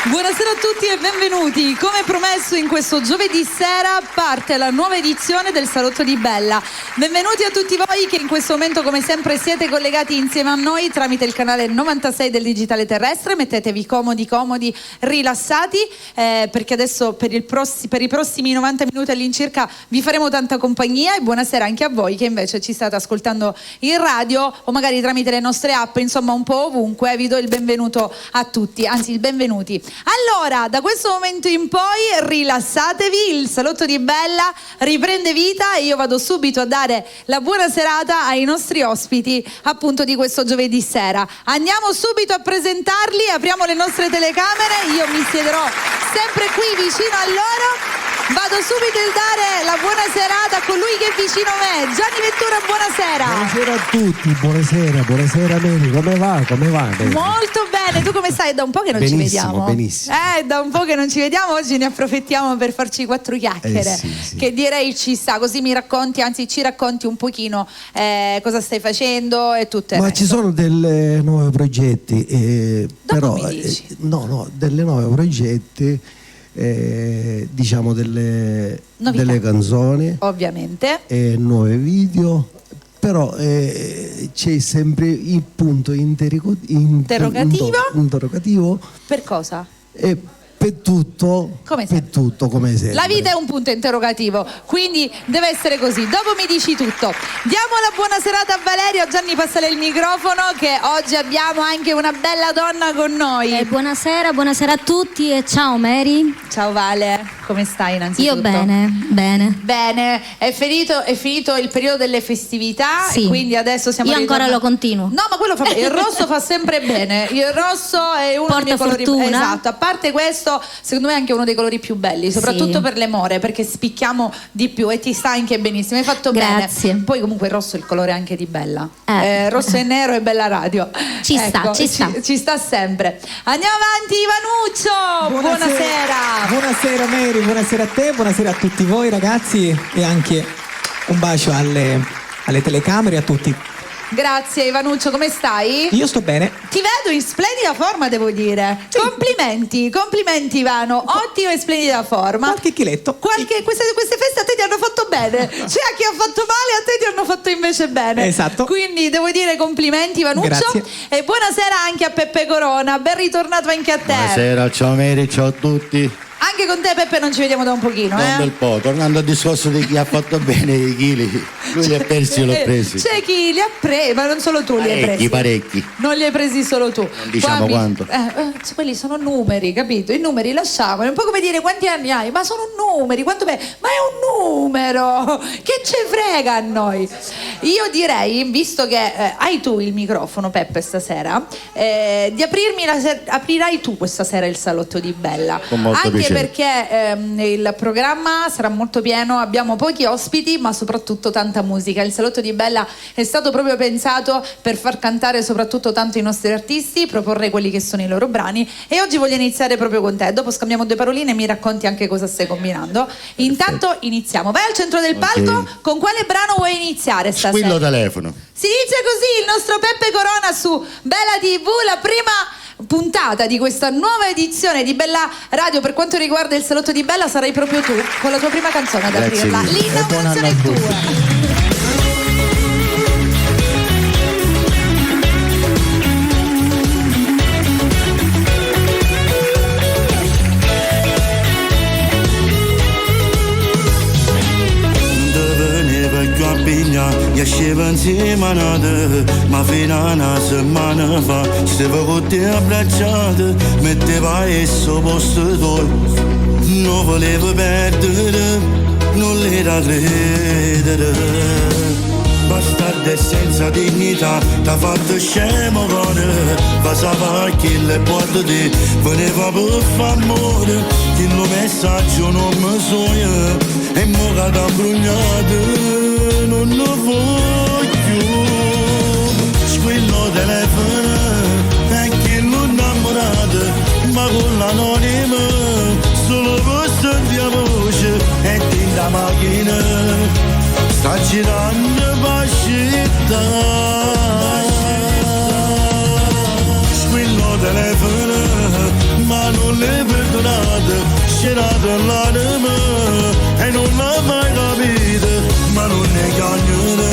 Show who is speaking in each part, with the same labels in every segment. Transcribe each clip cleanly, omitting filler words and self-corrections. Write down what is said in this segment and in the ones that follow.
Speaker 1: Buonasera a tutti e benvenuti. Come promesso, in questo giovedì sera parte la nuova edizione del Salotto di Bella. Benvenuti a tutti voi che in questo momento, come sempre, siete collegati insieme a noi tramite il canale 96 del Digitale Terrestre. Mettetevi comodi, rilassati, perché adesso per i prossimi 90 minuti all'incirca vi faremo tanta compagnia. E buonasera anche a voi che invece ci state ascoltando in radio o magari tramite le nostre app, insomma un po' ovunque. Vi do il benvenuto a tutti, anzi il benvenuti. Allora, da questo momento in poi rilassatevi, il Salotto di Bella riprende vita e io vado subito a dare la buona serata ai nostri ospiti appunto di questo giovedì sera. Andiamo subito a presentarli, apriamo le nostre telecamere, io mi siederò sempre qui vicino a loro. Vado subito a dare la buona serata a colui che è vicino a me, Gianni Ventura, buonasera.
Speaker 2: Buonasera a tutti, buonasera Mary, come va?
Speaker 1: Molto bene, tu come stai? Da un po' che non ci vediamo.
Speaker 2: Benissimo.
Speaker 1: Da un po' che non ci vediamo, oggi ne approfittiamo per farci 4 chiacchiere,
Speaker 2: sì.
Speaker 1: che direi ci sta, così ci racconti un pochino cosa stai facendo e tutto il resto.
Speaker 2: Ci sono delle nuove progetti,
Speaker 1: Dopo mi dici.
Speaker 2: Delle nuove progetti. Diciamo delle canzoni,
Speaker 1: ovviamente,
Speaker 2: e nuovi video, però c'è sempre il punto interrogativo
Speaker 1: per cosa?
Speaker 2: Per tutto,
Speaker 1: come
Speaker 2: sempre.
Speaker 1: La vita è un punto interrogativo, quindi deve essere così. Dopo mi dici tutto. Diamo la buona serata a Valerio. Gianni, passale il microfono, che oggi abbiamo anche una bella donna con noi.
Speaker 3: Buonasera a tutti e ciao Mary.
Speaker 1: Ciao Vale, come stai innanzitutto?
Speaker 3: Io bene.
Speaker 1: È finito il periodo delle festività,
Speaker 3: sì.
Speaker 1: E quindi adesso siamo
Speaker 3: ancora lo continuo.
Speaker 1: No, ma quello il rosso fa sempre bene. Il rosso è uno dei miei colori. Esatto, a parte questo, secondo me è anche uno dei colori più belli, soprattutto per le more, perché spicchiamo di più e ti sta anche benissimo. Hai fatto
Speaker 3: Grazie.
Speaker 1: Bene. Poi comunque il rosso è il colore anche di Bella. Rosso e nero e Bella Radio.
Speaker 3: Ci sta
Speaker 1: sempre. Andiamo avanti, Ivanuccio. Buonasera.
Speaker 4: Buonasera Mary, buonasera a te, buonasera a tutti voi ragazzi e anche un bacio alle telecamere, a tutti.
Speaker 1: Grazie Ivanuccio, come stai?
Speaker 4: Io sto bene.
Speaker 1: Ti vedo in splendida forma, devo dire. Sì. Complimenti Ivano, ottima e splendida forma.
Speaker 4: Qualche chiletto.
Speaker 1: Queste feste a te ti hanno fatto bene. C'è a chi ha fatto male, a te ti hanno fatto invece bene.
Speaker 4: Esatto.
Speaker 1: Quindi devo dire complimenti Ivanuccio.
Speaker 4: Grazie.
Speaker 1: E buonasera anche a Peppe Corona, ben ritornato anche a te.
Speaker 5: Buonasera, ciao Mary, ciao a tutti.
Speaker 1: Anche con te Peppe non ci vediamo da un pochino,
Speaker 5: Un bel po', tornando al discorso di chi ha fatto bene i chili, lui li ha persi e l'ho presi.
Speaker 1: C'è chi li ha presi, ma non solo tu li hai presi.
Speaker 5: Parecchi.
Speaker 1: Non li hai presi solo tu.
Speaker 5: Non diciamo quanto.
Speaker 1: Quelli sono numeri, capito? I numeri lasciamoli, è un po' come dire quanti anni hai, ma sono numeri, quanto ma è un numero, che ce frega a noi. Io direi, visto che hai tu il microfono Peppe stasera, di aprirai tu questa sera il Salotto di Bella.
Speaker 5: Con molto piacere.
Speaker 1: Perché il programma sarà molto pieno, abbiamo pochi ospiti ma soprattutto tanta musica. Il Salotto di Bella è stato proprio pensato per far cantare soprattutto tanto i nostri artisti, proporre quelli che sono i loro brani, e oggi voglio iniziare proprio con te. Dopo scambiamo 2 paroline e mi racconti anche cosa stai combinando. Intanto iniziamo, vai al centro del palco. Con quale brano vuoi iniziare stasera?
Speaker 5: Squillo telefono.
Speaker 1: Si inizia così il nostro Peppe Corona su Bella TV, la prima puntata di questa nuova edizione di Bella Radio. Per quanto riguarda il Salotto di Bella sarai proprio tu con la tua prima canzone ad aprirla. L'inaugurazione è tua.
Speaker 6: Piaceva insieme a noi, ma fino a una settimana fa stavo con te abbracciato, metteva esso posto tuo, non volevo perdere, non l'era credere. Bastardo e senza dignità, t'ha fatto scemo con, passava che le porte te, veneva per f'amore, che il messaggio non mi soia, e mo che t'ha brugnato. Non lo voglio, squillo telefono, e che l'ho innamorato, ma con l'anonimo, solo per sentire voce, e in da macchina, sta girando per città. Squillo telefono, ma non le perdonate, scelato l'anima e non l'ha mai capito, ma non ne cagnate,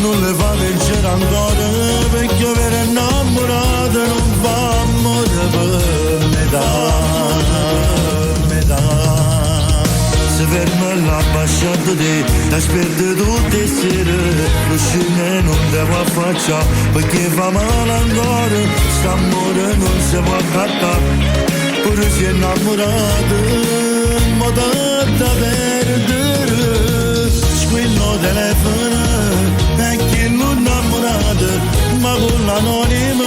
Speaker 6: non le fa vincere ancora, perché avere innamorato non fa amore per metà. Se ferma la basciata te, l'aspetta tutte sere, lo scene non devo affacciare, perché fa male ancora, st'amore non si può accattare, pure si è innamorato, ma da perdere, squillo telefono, e chi non innamorato, ma con l'anonimo,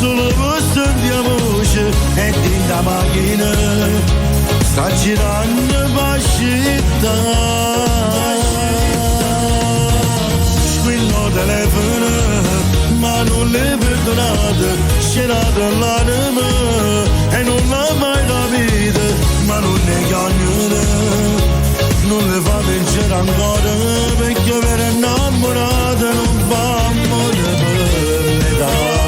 Speaker 6: solo per sentire voce, e di da macchina, sta girando per città, squillo telefono, ma non le perdonate, scelato l'anima e non l'ha mai capito, ma non ne cagnate, non le fa vincere ancora, perché avere innamorato non fa amore per metà.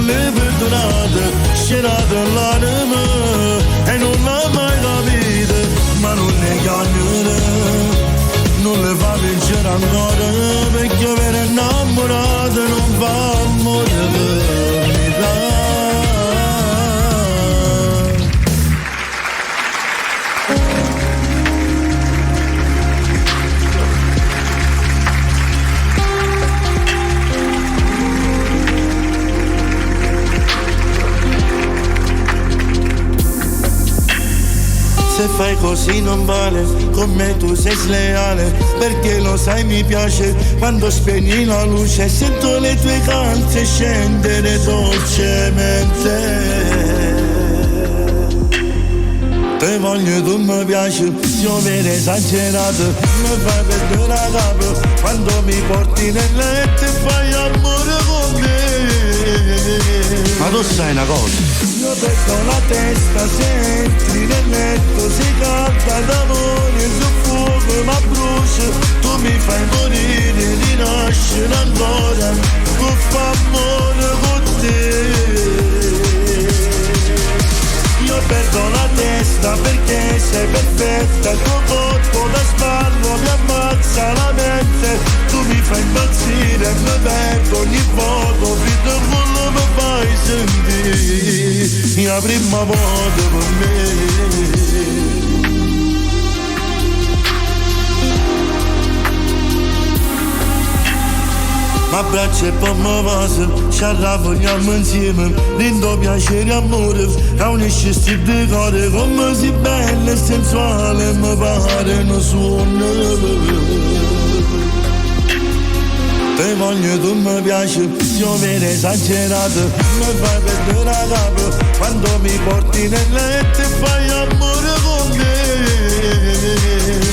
Speaker 6: Le perdonate, scelato l'anima e non l'ha mai capito, ma non ne cagnate, non le fa vincere ancora, perché avere innamorato non fa amore per metà. Se fai così non vale, con me tu sei sleale, perché lo sai mi piace quando spegni la luce e sento le tue calze scendere dolcemente. Te voglio, tu mi piaci, piovere esagerato, mi fai perdere la capo, quando mi porti nel letto e fai amore con me. Ma tu sai una cosa? Io perdo la testa se entri nel letto, si calda d'amore, il fuoco ma brucia, tu mi fai morire, rinascere ancora, con fa amore con te. Io perdo la testa perché sei perfetta, il tuo corpo da spallo mi ammazza la mente, tu mi fai impazzire e mi perdo ogni foto, vedo quello mi fai sentire, la prima volta per me. Ma abbraccia e poi mi passa, ci arraffoniamo insieme, lindo piacere e amore, che unisce sti due cose, come si bella e sensuale, mi pare un suono. Te voglio, tu mi piaci, piovere esagerato, mi fai perdere la capo, quando mi porti nel letto e fai amore con me.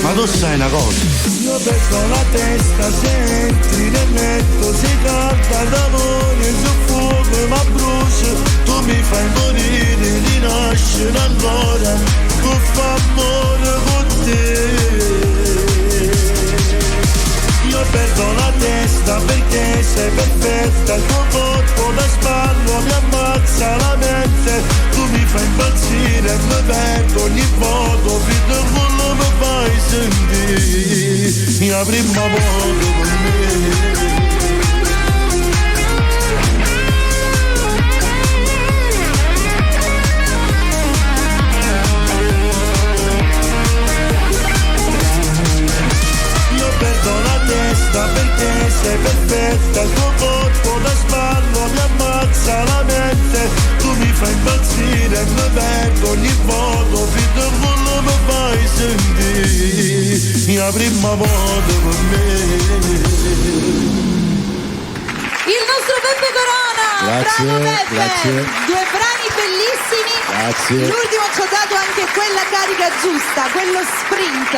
Speaker 6: Ma tu sai una cosa? Io perdo la testa se entri nel letto, si calda d'amore, il fuoco ma brucia, tu mi fai morire, rinascere ancora, con fa amore con te. Io perdo la testa perché sei perfetta, il tuo corpo da spallo mi ammazza la mente, tu mi fai impazzire e mi perdo ogni foto, vedo quello mi fai sentire, la prima volta con me. Perdo la testa perché sei perfetta, il tuo corpo da spallo mi ammazza la mente, tu mi fai impazzire e mi perdo ogni foto, vedo quello mi fai sentire, la prima volta per me.
Speaker 1: Il nostro Peppe Corona,
Speaker 5: Grazie,
Speaker 1: bravo Peppe,
Speaker 5: grazie.
Speaker 1: 2 brani bellissimi,
Speaker 5: Grazie.
Speaker 1: l'ultimo ci ha dato anche quella carica giusta, quello sprint.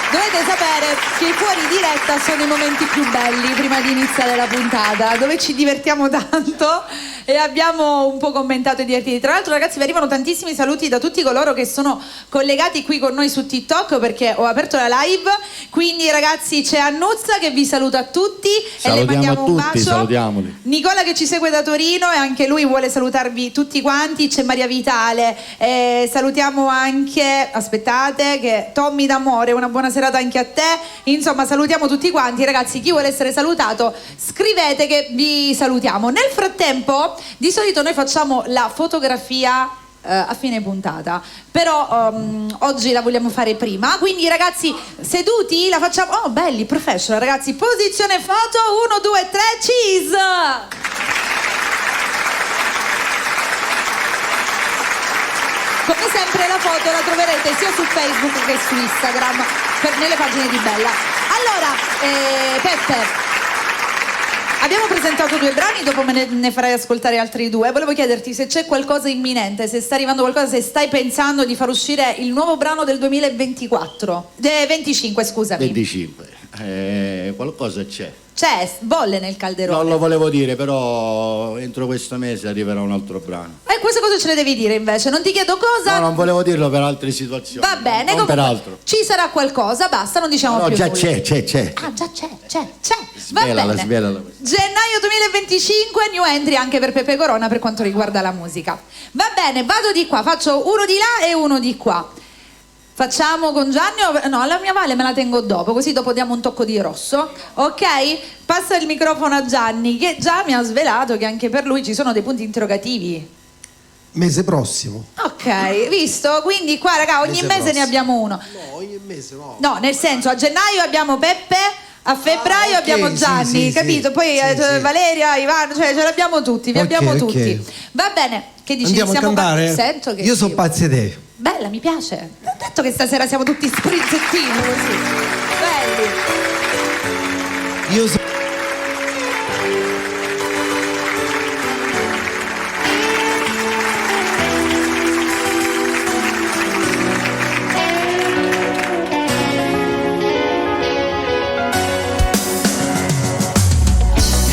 Speaker 1: Dovete sapere che i fuori diretta sono i momenti più belli prima di iniziare la puntata, dove ci divertiamo tanto e abbiamo un po' commentato e divertiti. Tra l'altro, ragazzi, vi arrivano tantissimi saluti da tutti coloro che sono collegati qui con noi su TikTok, perché ho aperto la live. Quindi, ragazzi, c'è Annuzza che vi saluta a tutti.
Speaker 5: Salutiamo
Speaker 1: e le mandiamo
Speaker 5: a tutti,
Speaker 1: un bacio.
Speaker 5: salutiamoli.
Speaker 1: Nicola che ci segue da Torino e anche lui vuole salutarvi tutti quanti. C'è Maria Vitale, salutiamo anche, aspettate, che Tommy d'Amore, una buona serata anche a te. Insomma, salutiamo tutti quanti, ragazzi. Chi vuole essere salutato scrivete che vi salutiamo. Nel frattempo, di solito noi facciamo la fotografia a fine puntata, però oggi la vogliamo fare prima, quindi ragazzi seduti la facciamo. Oh, belli, professional, ragazzi. Posizione foto, 1, 2, 3, cheese. Come sempre la foto la troverete sia su Facebook che su Instagram, nelle pagine di Bella. Allora, Peppe, abbiamo presentato 2 brani, dopo ne farai ascoltare altri 2. Volevo chiederti se c'è qualcosa imminente, se sta arrivando qualcosa, se stai pensando di far uscire il nuovo brano del 2024. 25, scusami.
Speaker 5: 25. Qualcosa c'è.
Speaker 1: C'è, bolle nel calderone.
Speaker 5: Non lo volevo dire, però entro questo mese arriverà un altro brano.
Speaker 1: E queste cose ce le devi dire invece, non ti chiedo cosa.
Speaker 5: No, non volevo dirlo per altre situazioni.
Speaker 1: Va bene,
Speaker 5: non per altro.
Speaker 1: Ci sarà qualcosa, basta, non diciamo più
Speaker 5: già
Speaker 1: nulla.
Speaker 5: c'è.
Speaker 1: Ah, già c'è.
Speaker 5: Svelala.
Speaker 1: Gennaio 2025, new entry anche per Pepe Corona per quanto riguarda la musica. Va bene, vado di qua, faccio uno di là e uno di qua. Facciamo con Gianni no, la mia Vale me la tengo dopo, così dopo diamo un tocco di rosso, ok? Passa il microfono a Gianni, che già mi ha svelato che anche per lui ci sono dei punti interrogativi.
Speaker 2: Mese prossimo.
Speaker 1: Ok, visto? Quindi qua, raga, ogni mese ne abbiamo uno.
Speaker 2: No, ogni mese no.
Speaker 1: No, nel senso, a gennaio abbiamo Peppe, a febbraio abbiamo Gianni, capito? Poi Valeria, Ivano, cioè ce l'abbiamo tutti, vi abbiamo tutti. Va bene, che dici?
Speaker 2: Andiamo a cantare?
Speaker 1: Sento che
Speaker 2: io sono pazzi di te.
Speaker 1: Bella, mi piace. Ho detto che stasera siamo tutti sprizzettini così. Belli.
Speaker 2: Io so...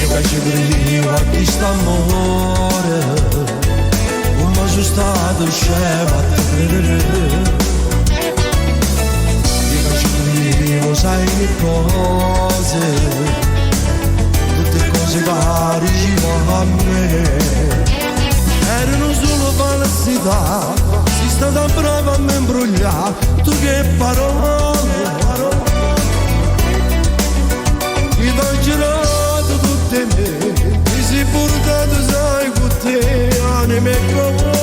Speaker 7: Io faccio io a questo amore, come sono stato scemo a te credere. Io sai che cose, tutte cose che arrivano a me, erano solo falsità. Sei stata brava a me imbrogliare, tu che parole, io t'ho girato tutte me, mi sei portato sai con te, anime e cuore.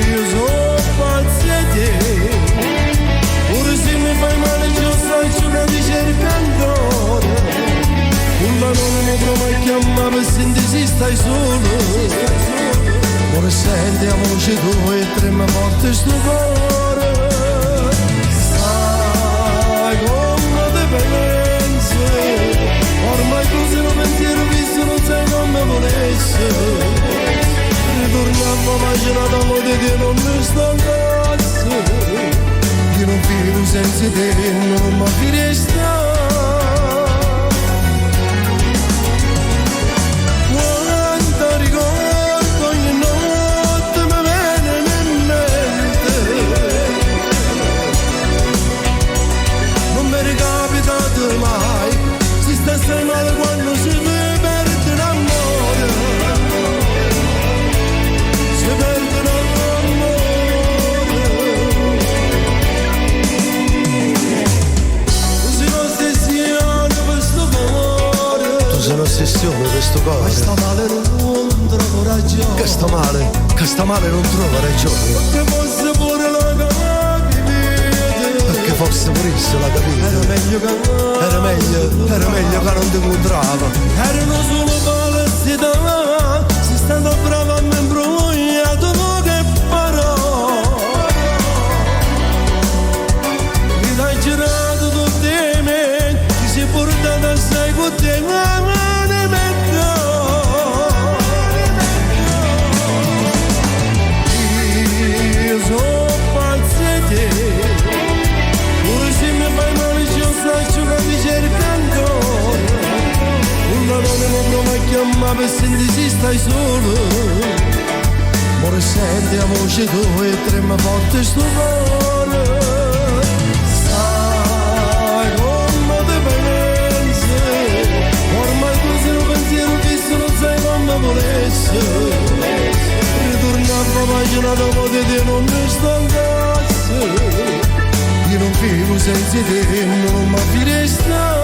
Speaker 7: Io sono pazzo di te, pure se mi fai male io sai che ti cerco ancora. Ma non mi provo a chiamare per sentire se stai solo. Ora senti la voce tua e trema forte sto cuore. Sai come te pensi, ormai così non pensiero visto non sai come volessi. Ritorniamo a pagina d'amore che non mi sto in cazzo. Io non vivo senza te, non mi firesta. Ricordo ogni notte mi viene in mente, non mi è capitato mai, si sta assai male quando si perde l'amore, si perde l'amore. Tu sei l'ossessione questo cuore, tu sei l'ossessione questo cuore, questo male non trovo ragione, che sta male non trova ragione, perché fosse pure la capire, perché fosse pure isso la capire, era meglio che non ti incontrava, erano solo falsità, sei stata brava a me imbrogliato che parole, mi dai girato tutte me, ti sei portata assai con te, io ma per sentire se stai solo. Ora senti la voce tua e trema forte sto cuore. Sai come te pensi, ormai tu sei un pensiero fisso, non sai come volessi. Ritorna a pagina dopo di te non mi stancasse. Io non vivo senza te, non mi affidesta.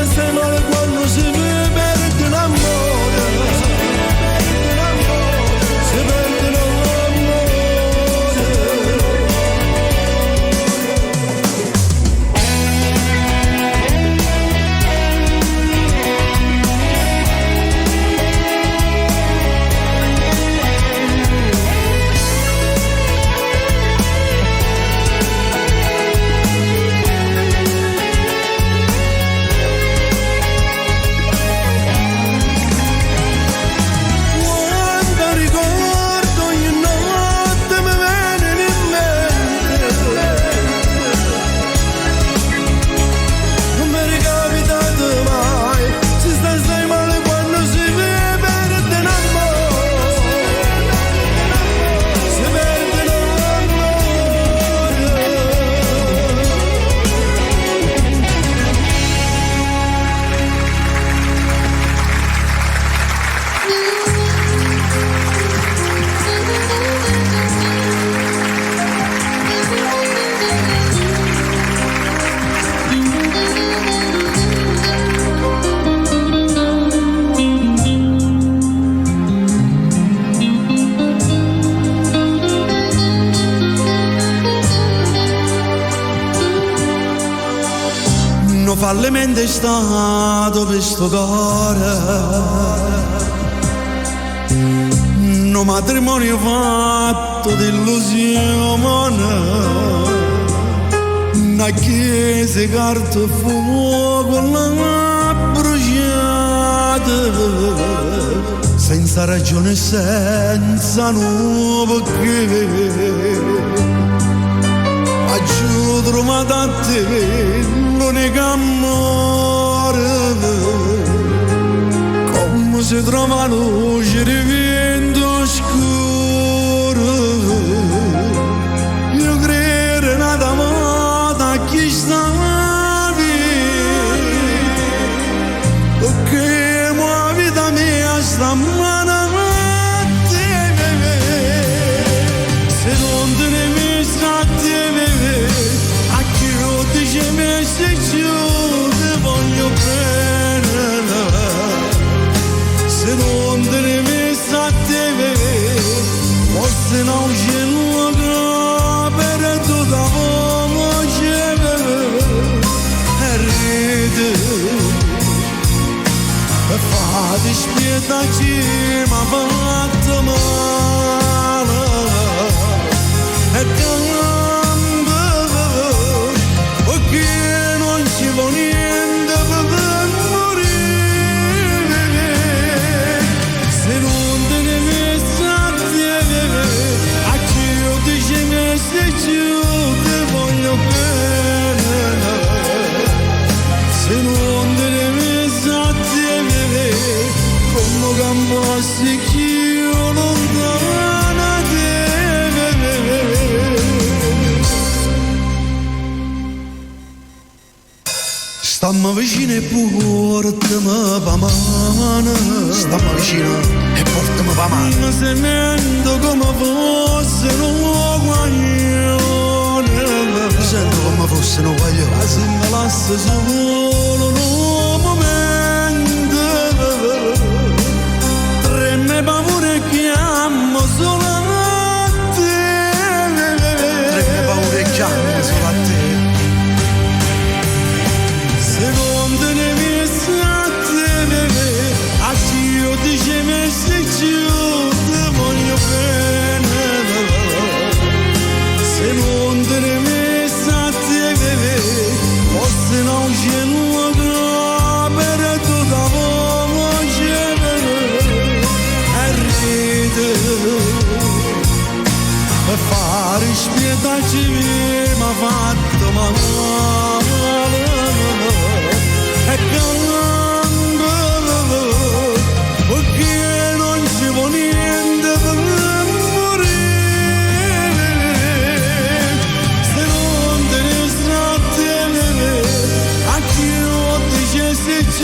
Speaker 7: Stai male quando si perde l'amore, si perde l'amore. Fallimento è stato per sto cuore, no matrimonio fatto d'illusione, una chiesa, carta e fuoco la bruciata, senza ragione e senza nuovo perché. Ho trovato a te l'unico amore, come si trova luce di vento scuro. Io credo nata moda a chi stavi, perché la vita mia sta mano a te, se non te ne mi sta a te. Se io ti voglio bene, se non te ne messa a te, forse non c'è nulla per tutta voce e ride e fa dispietaci ma fatto male e ci vuole niente per morire, se non te ne messa a te, a chi io dice se io ti voglio bene, se non te ne messa a te, come cambiassi chi io lontana a te. Stammi vicino e portami pa mano, stammi vicino e portami pa mano, se sento come fosse un guaglione, sento come fosse un guaglione, se mi lascia solo un momento, treme paure che amo solo a te, treme paure che amo solo a te. Se non te ne messa a te, a chi io dice se io ti voglio bene, se non te ne messa a te, forse non c'è nulla.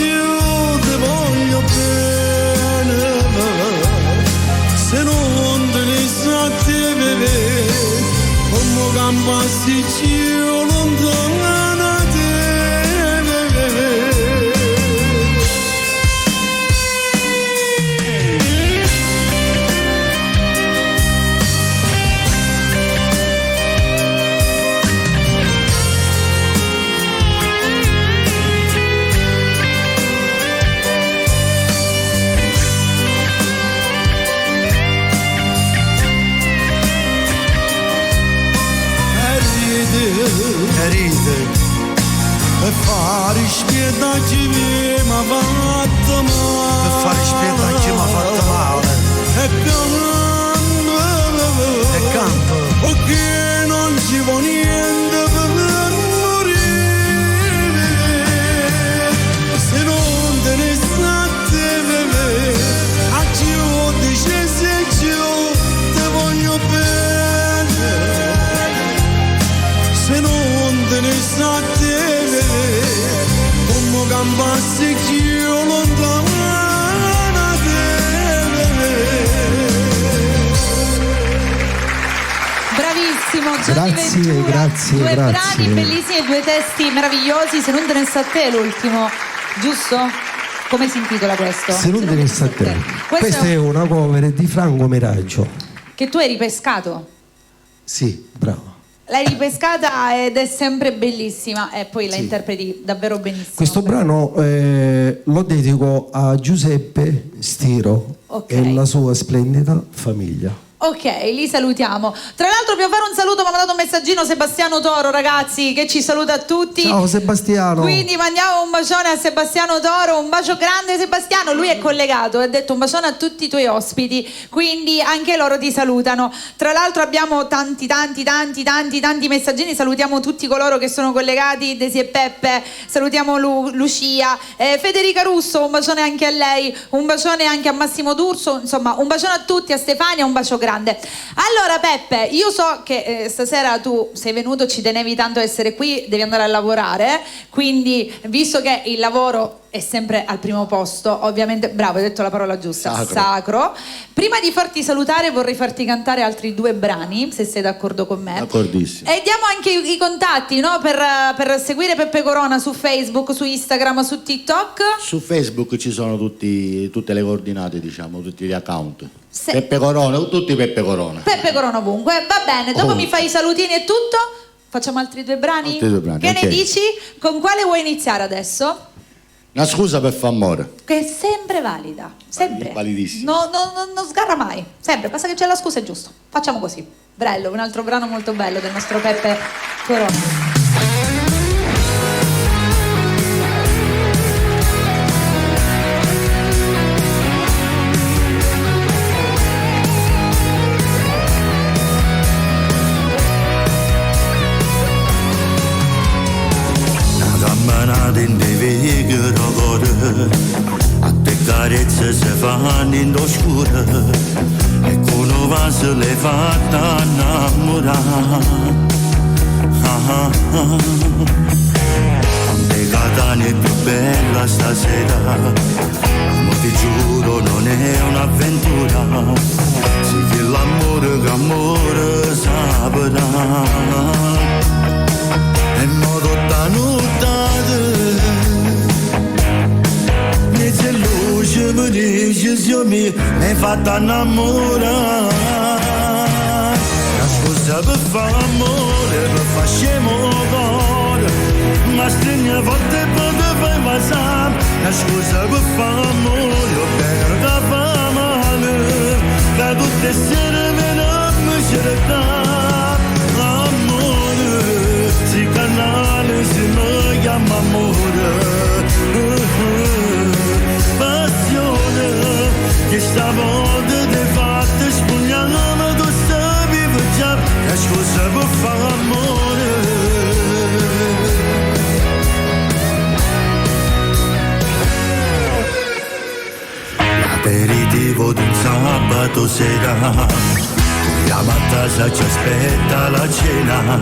Speaker 7: io ti voglio bene, se non te ne sa te bere, come campassi io lontana te. Ride e fare spieta chi mi ha fatto male,
Speaker 2: Per fare spieta a chi mi ha fatto male.
Speaker 7: E canto perché non ci vuole niente per morire, se non te ne state bene, a chi io dice se io te voglio bene, se non te ne sa te, come campassi io lontana te.
Speaker 1: Bravissimo Gianni Ventura.
Speaker 2: Grazie.
Speaker 1: Due brani bellissimi, due testi meravigliosi. Se non te ne sa te l'ultimo, giusto? Come si intitola questo?
Speaker 2: Se non te ne sa te. Questa è una cover di Franco Meraggio.
Speaker 1: Che tu hai ripescato.
Speaker 2: Sì, bravo.
Speaker 1: L'hai ripescata ed è sempre bellissima e poi la interpreti davvero benissimo.
Speaker 2: Questo brano lo dedico a Giuseppe Stiro e la sua splendida famiglia.
Speaker 1: Ok, li salutiamo. Tra l'altro dobbiamo fare un saluto, mi ha mandato un messaggino Sebastiano Toro, ragazzi, che ci saluta a tutti.
Speaker 2: Ciao Sebastiano.
Speaker 1: Quindi mandiamo un bacione a Sebastiano Toro, un bacio grande Sebastiano, lui è collegato e ha detto un bacione a tutti i tuoi ospiti, quindi anche loro ti salutano. Tra l'altro abbiamo tanti messaggini, salutiamo tutti coloro che sono collegati, Desi e Peppe, salutiamo Lucia, Federica Russo, un bacione anche a lei, un bacione anche a Massimo D'Urso, insomma un bacione a tutti, a Stefania, un bacio grande. Allora Peppe, io so che stasera tu sei venuto, ci tenevi tanto a essere qui, devi andare a lavorare, quindi visto che il lavoro è sempre al primo posto, ovviamente, bravo, hai detto la parola giusta, sacro. Prima di farti salutare vorrei farti cantare altri 2 brani, se sei d'accordo con me.
Speaker 5: D'accordissimo.
Speaker 1: E diamo anche i contatti, no? Per seguire Peppe Corona su Facebook, su Instagram, su TikTok.
Speaker 5: Su Facebook ci sono tutte le coordinate, diciamo, tutti gli account. Peppe Corona, tutti Peppe Corona.
Speaker 1: Peppe Corona ovunque, va bene, dopo mi fai i salutini e tutto. Facciamo altri 2 brani?
Speaker 5: Altri 2 brani,
Speaker 1: che
Speaker 5: okay.
Speaker 1: ne dici? Con quale vuoi iniziare adesso?
Speaker 5: Una scusa per far amore.
Speaker 1: Che è sempre valida, sempre.
Speaker 5: Validissima.
Speaker 1: Non sgarra mai, sempre, basta che c'è la scusa, è giusto. Facciamo così. Bello, un altro brano molto bello del nostro Peppe Corona.
Speaker 6: In de veghe d'ogore, a te carezze se fanno in oscura, e con un vaso le fatta innamorare. Quante catane più bella stasera, ma ti giuro non è un'avventura, sì che l'amore che amore saprà, e in modo se luce mi dice se mi hai fatto innamorare. La scusa per fare amore, per far scemo cuore, ma stringe forte per te fai passare. La scusa per fare amore, per che fa male, che tutte sere mi cerca. Amore, si canale si mi chiama amore. Passione che stavolta di fatto spugniamo tu sapevi già che scusa per fare amore. L'aperitivo di un sabato sera, chiamata casa ci aspetta la cena,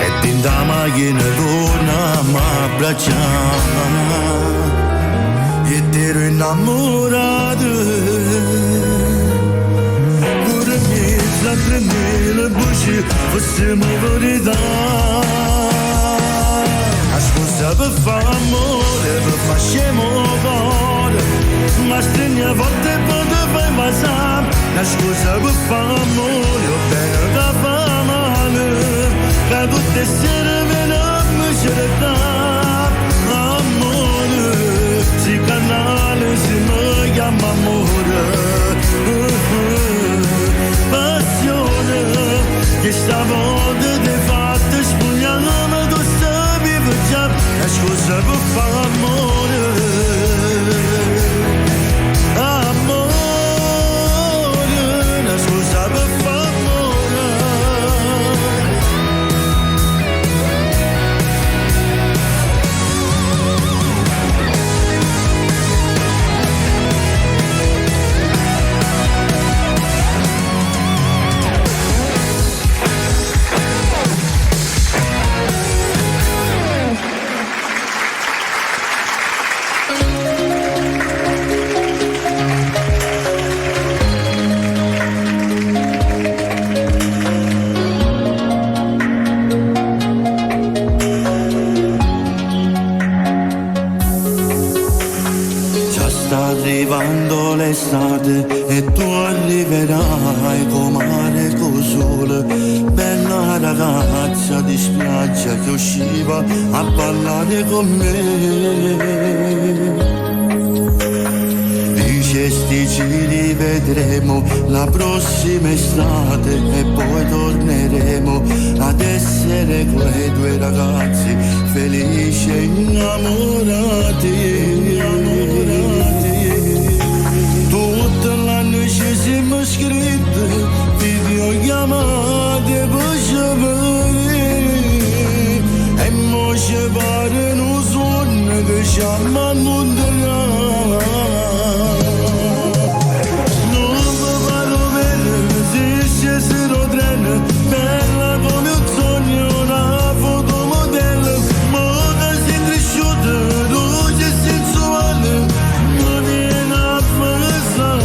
Speaker 6: e in da macchina torna a abbracciare. e t'ero innamorato. Pure mezzo a prendere voce fossimo verità. La scusa per fare amore, per fare scemo cuore, ma stringi a volte e poi ti fai passare. La scusa per fare amore, o bene che fa male, che tutte sere viene a me cercare. Amore, si canale si mi chiama amore. Passione, che stavolta ti fatta spugnare, tu sapevi già la scusa per fare amore. Amore, la scusa per fare amore. Arrivando l'estate e tu arriverai con mare e con sole, bella ragazza di spiaggia che usciva a ballare con me. Dice sti ci rivedremo la prossima estate e poi torneremo ad essere quei due ragazzi felici e innamorati. Ci siamo scritti, videochiamate per sapere, e mo ci pare un sogno che ci ammonterà. Non mi pare bene se scesero treno, bella come un sogno, una fotomodella, ma che si è cresciuta, luce sensuale, non viene a pensare.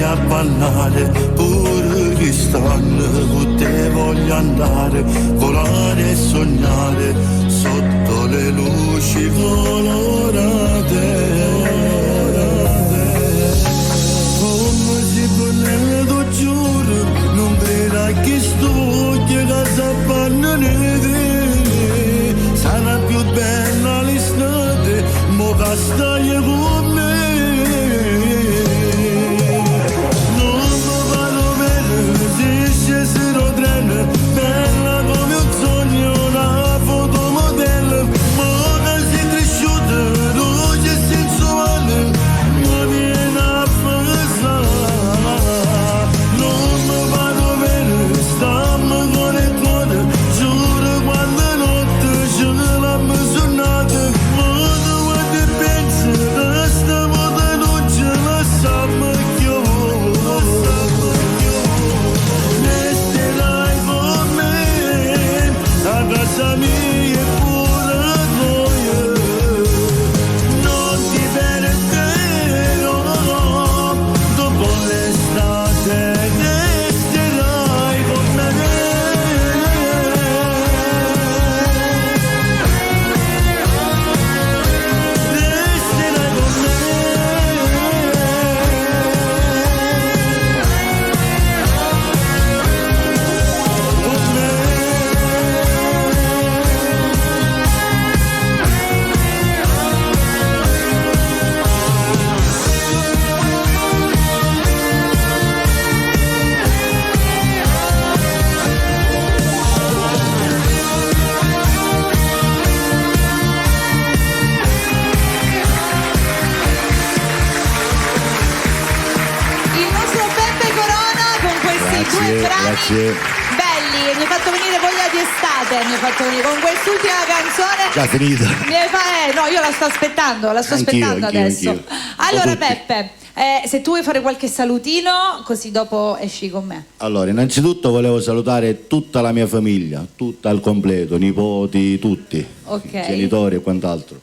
Speaker 6: A ballare, pure che stanno con te voglio andare, volare e sognare sotto le luci colorate. Come si può, lo giuro, non vedrai che sto che casa fanno neve, sarà più bella l'estate, mo che stai con me. Bella come un sogno, una fotomodella, ma che si è cresciuta, luce sensuale, non viene a pensare. Non mi vado bene, stiamo con il cuore, giuro quando notte ce l'abbiamo suonata, ma tu guardi e pensi
Speaker 5: Grazie.
Speaker 1: Belli, mi hai fatto venire voglia di estate, mi hai fatto venire con quest'ultima canzone.
Speaker 5: Già finita.
Speaker 1: No, io la sto aspettando adesso.
Speaker 5: Anch'io.
Speaker 1: Allora Peppe, se tu vuoi fare qualche salutino, così dopo esci con me.
Speaker 5: Allora, innanzitutto volevo salutare tutta la mia famiglia, tutta al completo, nipoti, tutti, genitori e quant'altro.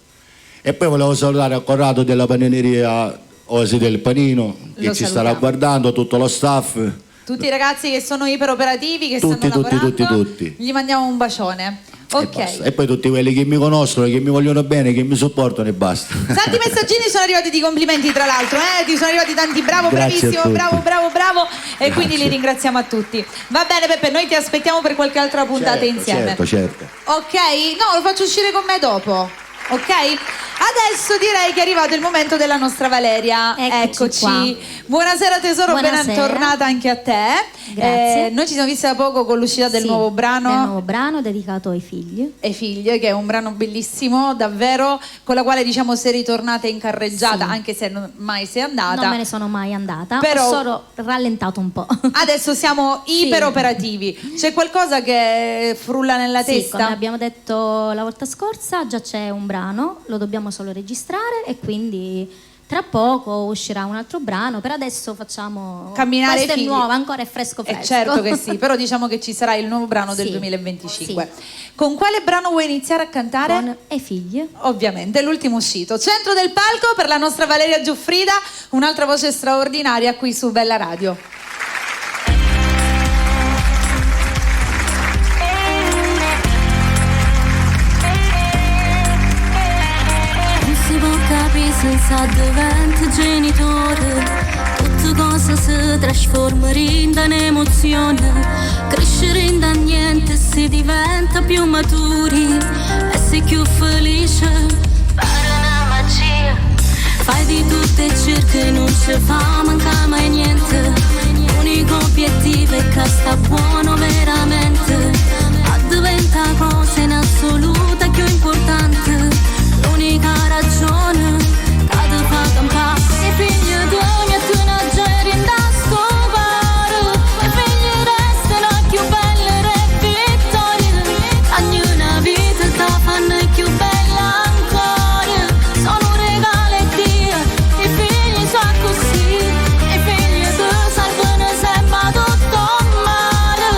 Speaker 5: E poi volevo salutare a Corrado della panineria Oasi del Panino, che ci starà guardando, tutto lo staff.
Speaker 1: Tutti i ragazzi che sono iperoperativi, che stanno lavorando.
Speaker 5: Tutti.
Speaker 1: Gli mandiamo un bacione. Ok.
Speaker 5: E poi tutti quelli che mi conoscono, che mi vogliono bene, che mi supportano e basta.
Speaker 1: Tanti messaggini sono arrivati di complimenti, tra l'altro, ti sono arrivati tanti bravo, bravissimo, bravo, e quindi li ringraziamo a tutti. Va bene Peppe, noi ti aspettiamo per qualche altra puntata insieme.
Speaker 5: Certo.
Speaker 1: Ok? No, lo faccio uscire con me dopo. Ok? Adesso direi che è arrivato il momento della nostra Valeria.
Speaker 3: Eccoci qua.
Speaker 1: Buonasera tesoro, ben tornata anche a te.
Speaker 3: Grazie.
Speaker 1: Noi ci siamo visti da poco con l'uscita del nuovo brano.
Speaker 3: Del nuovo brano dedicato ai figli.
Speaker 1: Ai figli, che è un brano bellissimo, davvero, con la quale diciamo sei ritornata in carreggiata, anche se mai sei andata.
Speaker 3: Non me ne sono mai andata,
Speaker 1: però
Speaker 3: ho solo rallentato un po'.
Speaker 1: Adesso siamo iperoperativi. C'è qualcosa che frulla nella testa?
Speaker 3: Come abbiamo detto la volta scorsa, già c'è un brano, lo dobbiamo solo registrare e quindi tra poco uscirà un altro brano. Per adesso facciamo
Speaker 1: camminare.
Speaker 3: Questo è nuovo, ancora è fresco.
Speaker 1: Certo che sì, però diciamo che ci sarà il nuovo brano del 2025. Con quale brano vuoi iniziare a cantare?
Speaker 3: Con E figli.
Speaker 1: Ovviamente, l'ultimo uscito. Centro del palco per la nostra Valeria Giuffrida, un'altra voce straordinaria qui su Bella Radio.
Speaker 8: Senza diventa genitore, tutte cose si trasformano in un'emozione, crescere in da niente si diventa più maturi e si più felice, pare una magia, fai di tutto e cerchi, non ci fa manca mai niente, l'unico obiettivo è che sta buono veramente, ma diventa cosa in assoluta più importante, l'unica ragione i figli d'ogni e tu non giri in da scopare, i figli restano più belle re vittorie, ogni vita che fanno più bella ancora, sono un regalo e Dio, i figli sono così, i figli tu salvano sempre tutto male,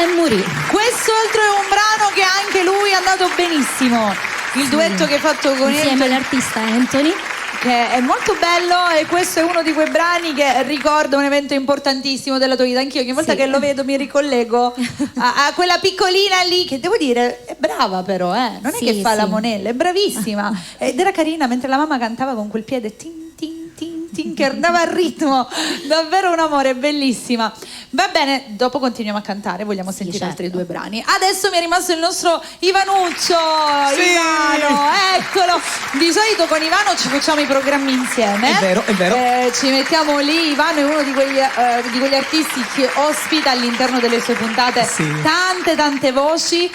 Speaker 3: e morì.
Speaker 1: Quest'altro è un brano che anche lui è andato benissimo. Il duetto che hai fatto con
Speaker 3: insieme all'artista Anthony,
Speaker 1: che è molto bello, e questo è uno di quei brani che ricorda un evento importantissimo della tua vita. Anch'io ogni volta che lo vedo mi ricollego a quella piccolina lì, che devo dire è brava però, non è che fa la monella, è bravissima. Ed era carina mentre la mamma cantava con quel piede tin tin tin tin che andava al ritmo, davvero un amore, bellissima. Va bene, dopo continuiamo a cantare, vogliamo sentire altri due brani. Adesso mi è rimasto il nostro Ivanuccio. Ivano, eccolo. Di solito con Ivano ci facciamo i programmi insieme.
Speaker 4: È vero, è vero.
Speaker 1: Ci mettiamo lì. Ivano è uno di quegli artisti che ospita all'interno delle sue puntate tante voci,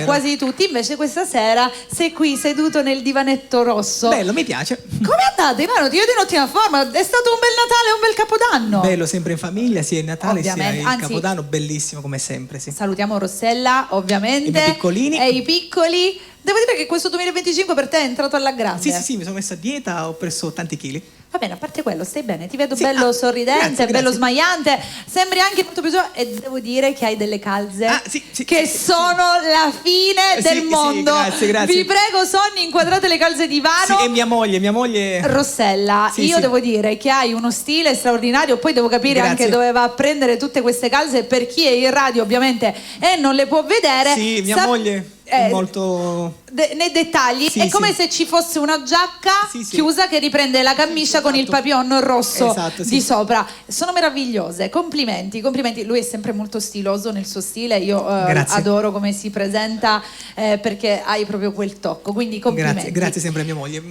Speaker 1: quasi tutti. Invece questa sera sei qui seduto nel divanetto rosso.
Speaker 4: Bello, mi piace.
Speaker 1: Come è andato, Ivano? Ti vedo in ottima forma. È stato un bel Natale e un bel Capodanno.
Speaker 4: Bello, sempre in famiglia, sia il Natale
Speaker 1: Ovviamente,
Speaker 4: sia il Capodanno, bellissimo come sempre. Sì.
Speaker 1: Salutiamo Rossella, ovviamente.
Speaker 4: I miei piccolini.
Speaker 1: E i piccoli. Devo dire che questo 2025 per te è entrato alla grande.
Speaker 4: Sì, mi sono messa a dieta, ho perso tanti chili.
Speaker 1: Va bene, a parte quello, stai bene, ti vedo bello sorridente, bello smaiante, sembri anche molto più e devo dire che hai delle calze che sono la fine del mondo.
Speaker 4: Grazie.
Speaker 1: Vi prego, Sonny, inquadrate le calze di Ivano.
Speaker 4: Sì, e mia moglie.
Speaker 1: Rossella, io devo dire che hai uno stile straordinario, poi devo capire anche dove va a prendere tutte queste calze, per chi è in radio ovviamente e non le può vedere.
Speaker 4: Sì, mia moglie è molto...
Speaker 1: nei dettagli è come se ci fosse una giacca chiusa che riprende la camicia con il papillon rosso di sopra. Sono meravigliose, complimenti. Lui è sempre molto stiloso nel suo stile, io adoro come si presenta, perché hai proprio quel tocco, quindi complimenti.
Speaker 4: Grazie sempre a mia moglie.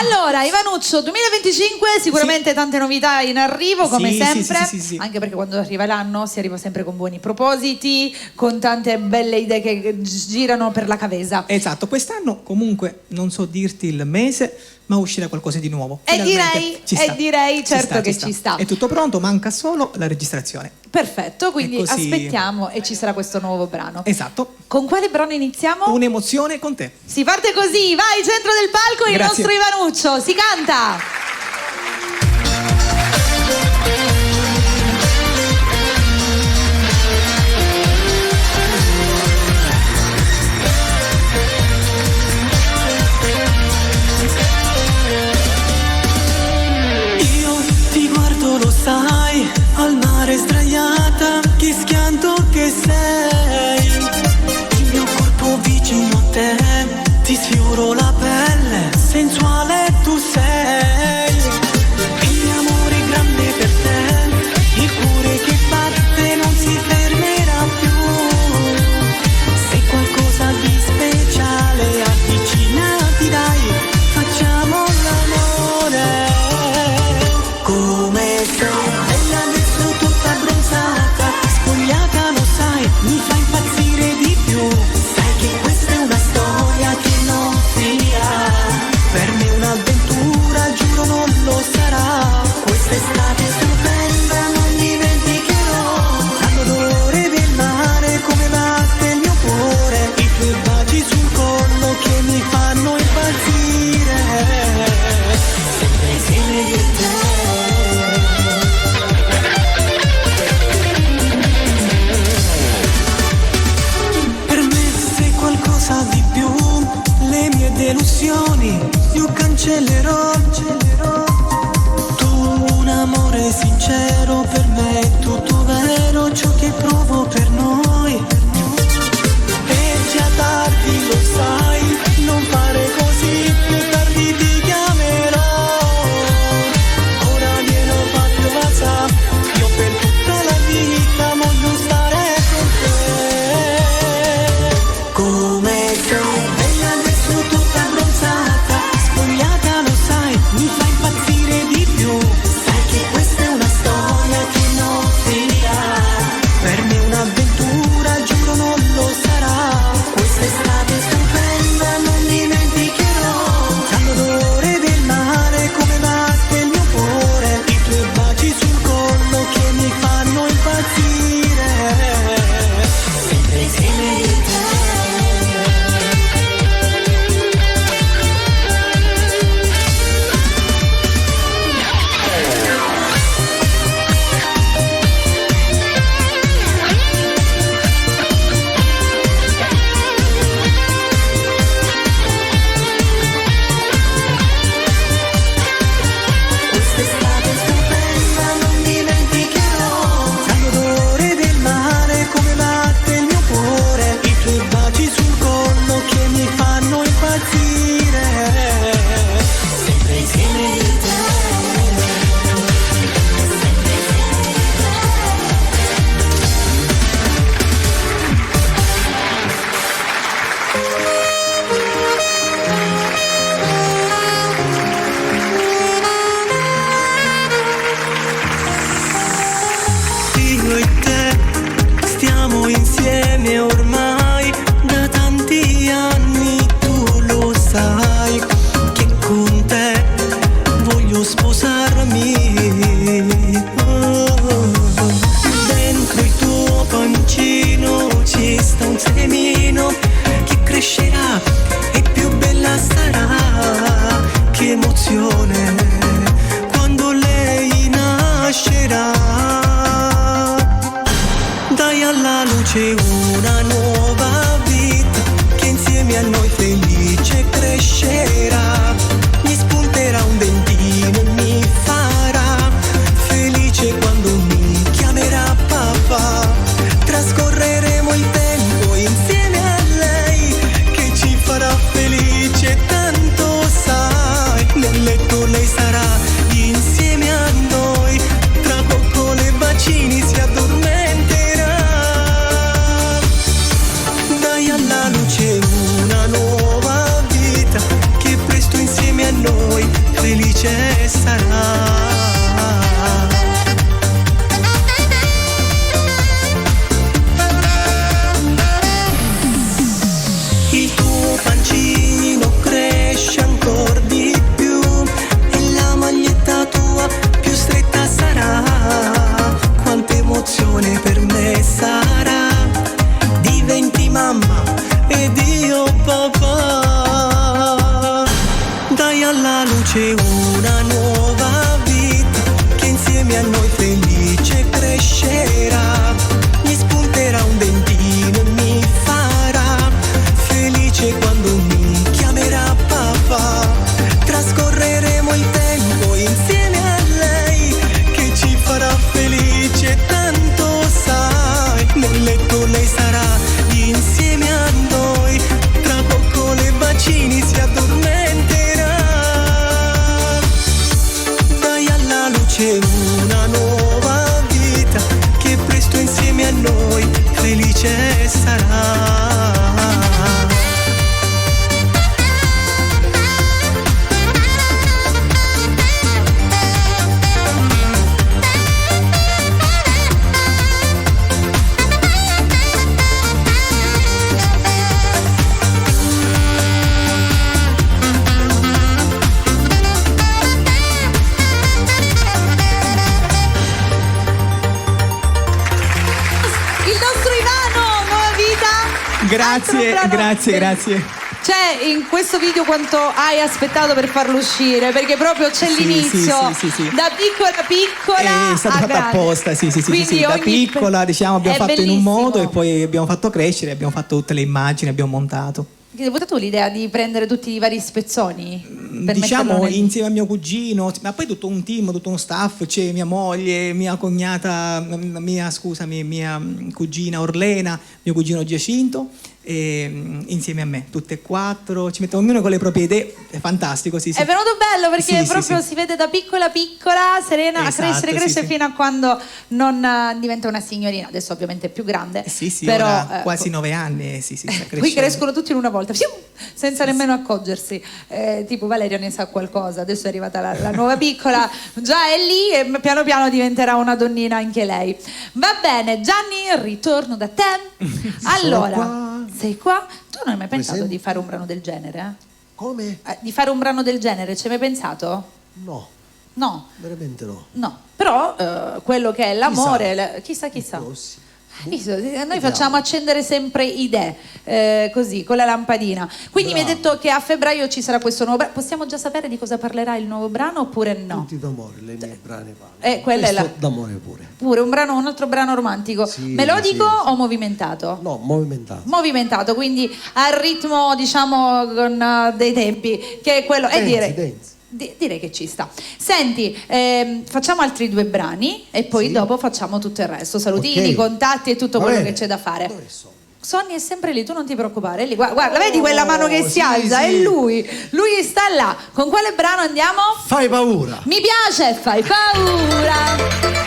Speaker 1: Allora Ivanuccio, 2025 sicuramente tante novità in arrivo come sempre, anche perché quando arriva l'anno si arriva sempre con buoni propositi, con tante belle idee che girano per la Cavesa.
Speaker 4: Esatto, quest'anno comunque non so dirti il mese, ma uscirà qualcosa di nuovo.
Speaker 1: E direi certo che ci sta.
Speaker 4: È tutto pronto, manca solo la registrazione.
Speaker 1: Perfetto, quindi aspettiamo e ci sarà questo nuovo brano.
Speaker 4: Esatto.
Speaker 1: Con quale brano iniziamo?
Speaker 4: Un'emozione con te.
Speaker 1: Si parte così, vai, centro del palco, il nostro Ivanuccio, si canta!
Speaker 9: Lo sai, al mare sdraiata, che schianto che sei. Il mio corpo vicino a te, ti sfioro la pelle, sensuale tu sei. Il mio amore è grande per te, il cuore che batte non si fermerà più. Se qualcosa di speciale avvicinati dai, facciamo l'amore. Come sei bella adesso tutta abbronzata, spogliata lo sai, mi fa impazzire di più. Sai che questa è una storia che non finirà, per me un'avventura, giuro non lo sarà. Quest'estate stupenda non dimenticherò, all'odore del mare come batte il mio cuore, i tuoi baci sul collo che mi fanno impazzire. Sempre insieme io e te. Di più, le mie delusioni io cancellerò. Tu un amore sincero, per me è tutto vero ciò che provo per noi. E già tardi lo sai, non fare così, più tardi ti chiamerò. Ora viene proprio WhatsApp, io per tutta la vita voglio stare con te. Come bella adesso tutta abbronzata, spogliata lo sai, mi fa impazzire di più. Sai che questa è una storia che non finirà, per me una nuova vita che insieme a noi felice crescerà. Mi spunterà un dentino e mi farà felice quando mi chiamerà papà. Trascorreremo il tempo insieme a lei che ci farà felice, tanto sai. Nel letto lei sarà insieme a noi, tra coccole e bacini si addormenterà. Dai alla luce una nuova vita che presto insieme a noi felice sarà. Il tuo pancino cresce ancora di più e la maglietta tua più stretta sarà. Quanta emozione per me sarà. Diventi mamma ed io papà. Dai alla luce una nuova vita che insieme a noi felice crescerà. Mi spunterà un dentino e mi farà felice quando mi chiamerà papà. Trascorreremo il tempo insieme a lei che ci farà felice, tanto sai. Nel letto lei sarà insieme a noi, tra coccole e bacini si addormenterà. Dai alla luce una nuova vita che presto insieme a noi felice sarà.
Speaker 4: Grazie.
Speaker 1: C'è in questo video quanto hai aspettato per farlo uscire, perché proprio c'è l'inizio
Speaker 4: sì.
Speaker 1: da piccola
Speaker 4: è stato fatto
Speaker 1: grande.
Speaker 4: Apposta, sì. Da piccola diciamo abbiamo fatto
Speaker 1: bellissimo.
Speaker 4: in un modo e poi abbiamo fatto crescere, abbiamo fatto tutte le immagini, abbiamo montato.
Speaker 1: Ti hai avuto l'idea di prendere tutti i vari spezzoni? Per
Speaker 4: Diciamo
Speaker 1: metterlo
Speaker 4: insieme a mio cugino, ma poi tutto un team, tutto uno staff, c'è mia moglie, mia cognata, mia cugina Orlena, mio cugino Giacinto, e insieme a me, tutte e quattro, ci mettiamo ognuno con le proprie idee, è fantastico, sì.
Speaker 1: È venuto bello perché proprio si vede da piccola Serena
Speaker 4: esatto,
Speaker 1: crescere fino a quando non diventa una signorina, adesso ovviamente è più grande.
Speaker 4: Però
Speaker 1: ora,
Speaker 4: quasi 9 anni, sta crescendo.
Speaker 1: Qui crescono tutti in una volta, senza nemmeno accorgersi, tipo Valeria ne sa qualcosa, adesso è arrivata la nuova piccola, già è lì e piano piano diventerà una donnina anche lei. Va bene, Gianni, ritorno da te. Allora, sei qua? Tu non hai mai pensato di fare un brano del genere?
Speaker 2: Come?
Speaker 1: Di fare un brano del genere, ci hai mai pensato?
Speaker 2: No.
Speaker 1: No?
Speaker 2: Veramente no.
Speaker 1: No, però quello che è l'amore, chissà. Noi facciamo accendere sempre idee, così, con la lampadina. Quindi mi hai detto che a febbraio ci sarà questo nuovo brano. Possiamo già sapere di cosa parlerà il nuovo brano oppure no?
Speaker 2: Tutti d'amore, le mie brani parlano.
Speaker 1: Quella è
Speaker 2: d'amore pure.
Speaker 1: Pure un altro brano romantico.
Speaker 2: Sì,
Speaker 1: melodico o movimentato?
Speaker 2: No, movimentato.
Speaker 1: Movimentato, quindi al ritmo, diciamo, con dei tempi, che è quello.
Speaker 2: Dance.
Speaker 1: Direi che ci sta. Senti, facciamo altri 2 brani e poi dopo facciamo tutto il resto. Salutini, contatti e tutto quello che c'è da fare.
Speaker 2: Dove sono?
Speaker 1: Sonny è sempre lì, tu non ti preoccupare, è lì. Guarda, vedi quella mano che si alza? È lui sta là. Con quale brano andiamo?
Speaker 2: Fai paura.
Speaker 1: Mi piace, fai paura.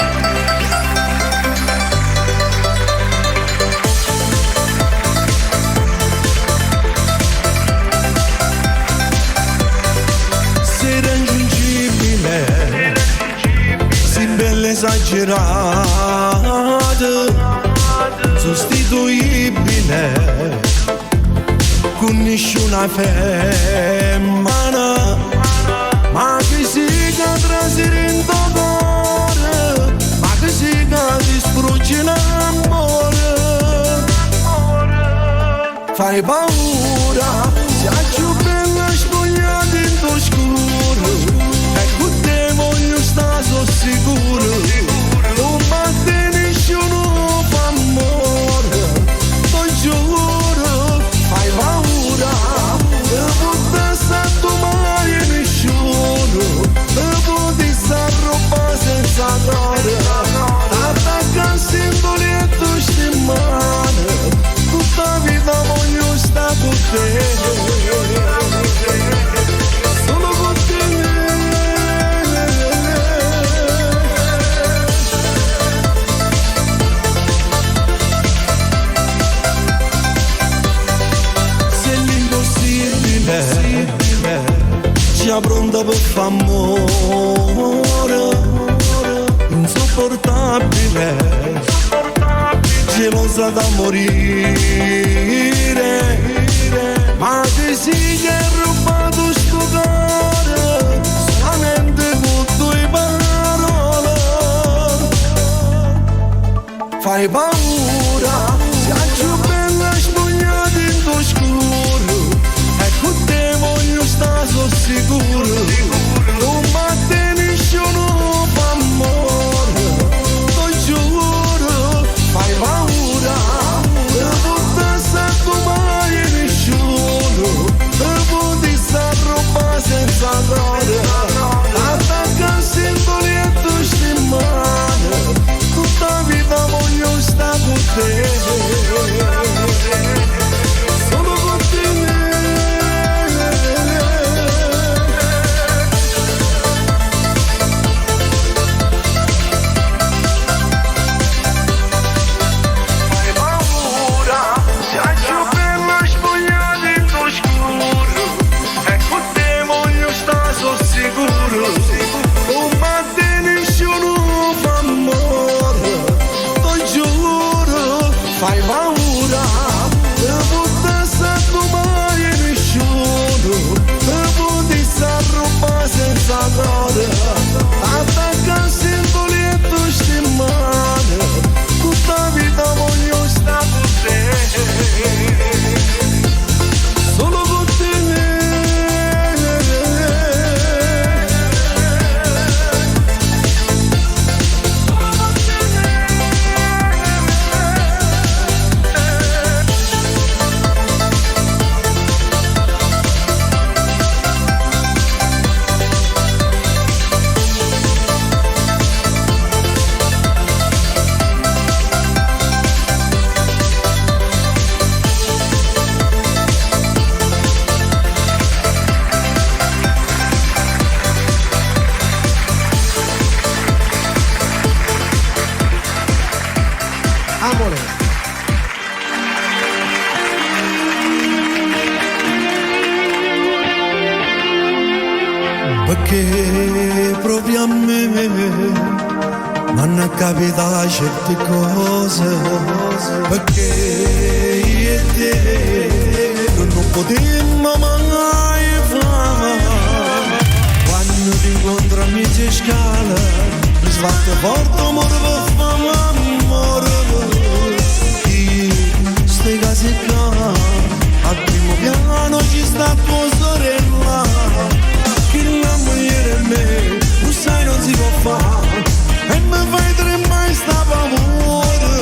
Speaker 6: Esagerata, sostituibile con nessuna femmina, ma che si trasire in tuo cuore, ma che si distrugge l'amore. Fai paura, sei più bella spogliata in tuo scuro, e con te voglio stare so sicuro. Non batte nessuno fa amore, non
Speaker 7: pronta per far amore, insopportabile, gelosa da morire, ma che si gli è rubato sto cuore solamente con due parole. Fai paura, sei più bella spogliata in tuo scuro, e con te voglio stare so sicuro, non batte nessuno fa amore, lo giuro. Fai paura, per portarsi a mai nessuno, per potersi a roba senza gloria, attaccarsi il letto stimare, tutta la vita voglio stare con te, solo con te. Fai paura, per portarsi a mai nessuno, per potersi a roba senza gloria, attaccarsi il letto stimare, tutta la vita voglio stare con te, solo con te. Perché proprio a me m'hanno capitato certe cose, perché io e te non potremmo mai fare. Quando ti incontro a mezza scala, mi sbatto forte amore per fare amore. Io stai case qua, al primo piano ci sta tua sorella, che la moglie e me, tu sai non si può fare, e mi fai tremare sta paura,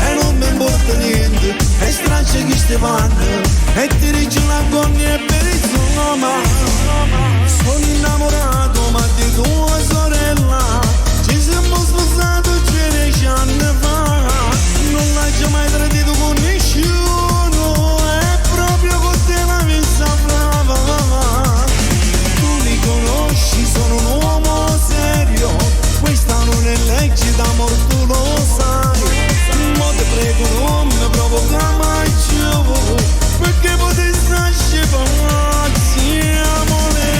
Speaker 7: e non mi importa niente, e straccia chi stai fanno, e ti dice la gogna e per il suo. Sono innamorato ma di tua sorella, ci siamo sposati 13 anni fa, non l'hai mai tradito con nessuno, è proprio con te la messa brava. Conosci, sono un uomo serio, questa non è legge d'amor, tu lo sai, ma ti prego non mi provoca mai più, perché potessi nascere pazzi, amore.